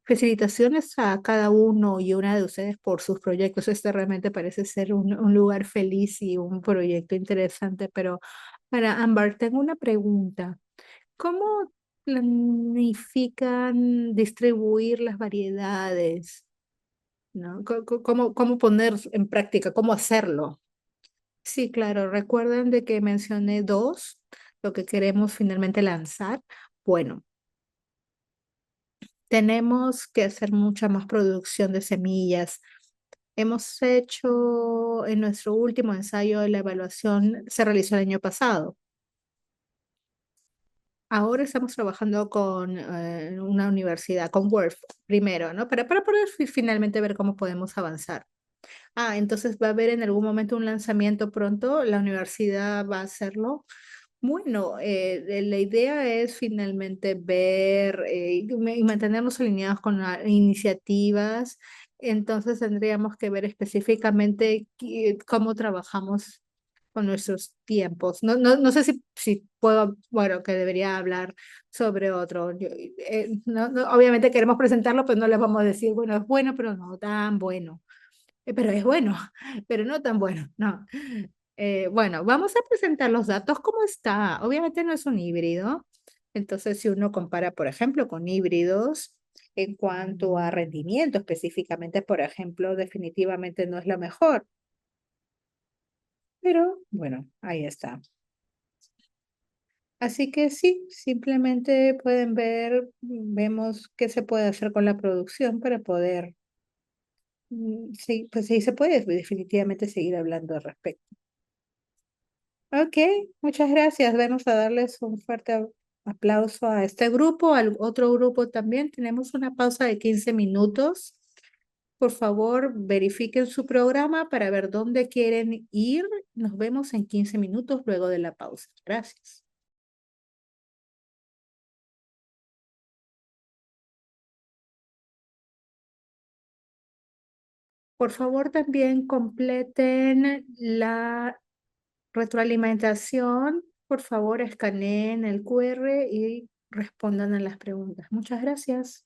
Felicitaciones a cada uno y una de ustedes por sus proyectos. Este realmente parece ser un lugar feliz y un proyecto interesante, pero para Ámbar, tengo una pregunta. ¿Cómo planifican distribuir las variedades? ¿No? ¿Cómo poner en práctica? ¿Cómo hacerlo? Sí, claro. Recuerden de que mencioné dos, lo que queremos finalmente lanzar. Bueno, tenemos que hacer mucha más producción de semillas. Hemos hecho en nuestro último ensayo la evaluación, se realizó el año pasado. Ahora estamos trabajando con una universidad, con WRF primero, ¿no? Para poder finalmente ver cómo podemos avanzar. Entonces va a haber en algún momento un lanzamiento pronto, la universidad va a hacerlo. Bueno, la idea es finalmente ver y mantenernos alineados con las iniciativas. Entonces tendríamos que ver específicamente cómo trabajamos con nuestros tiempos. No sé si puedo, bueno, que debería hablar sobre otro. Obviamente queremos presentarlo, pero no les vamos a decir, bueno, es bueno, pero no tan bueno. Pero es bueno, pero no tan bueno, no. Bueno, vamos a presentar los datos. ¿Cómo está? Obviamente no es un híbrido. Entonces, si uno compara, por ejemplo, con híbridos, en cuanto a rendimiento específicamente, por ejemplo, definitivamente no es lo mejor. Pero bueno, ahí está. Así que sí, simplemente pueden ver, vemos qué se puede hacer con la producción para poder, sí, pues sí se puede definitivamente seguir hablando al respecto. Ok, muchas gracias. Vamos a darles un fuerte aplauso a este grupo, al otro grupo también. Tenemos una pausa de 15 minutos. Por favor, verifiquen su programa para ver dónde quieren ir. Nos vemos en 15 minutos luego de la pausa. Gracias. Por favor, también completen la retroalimentación. Por favor, escaneen el QR y respondan a las preguntas. Muchas gracias.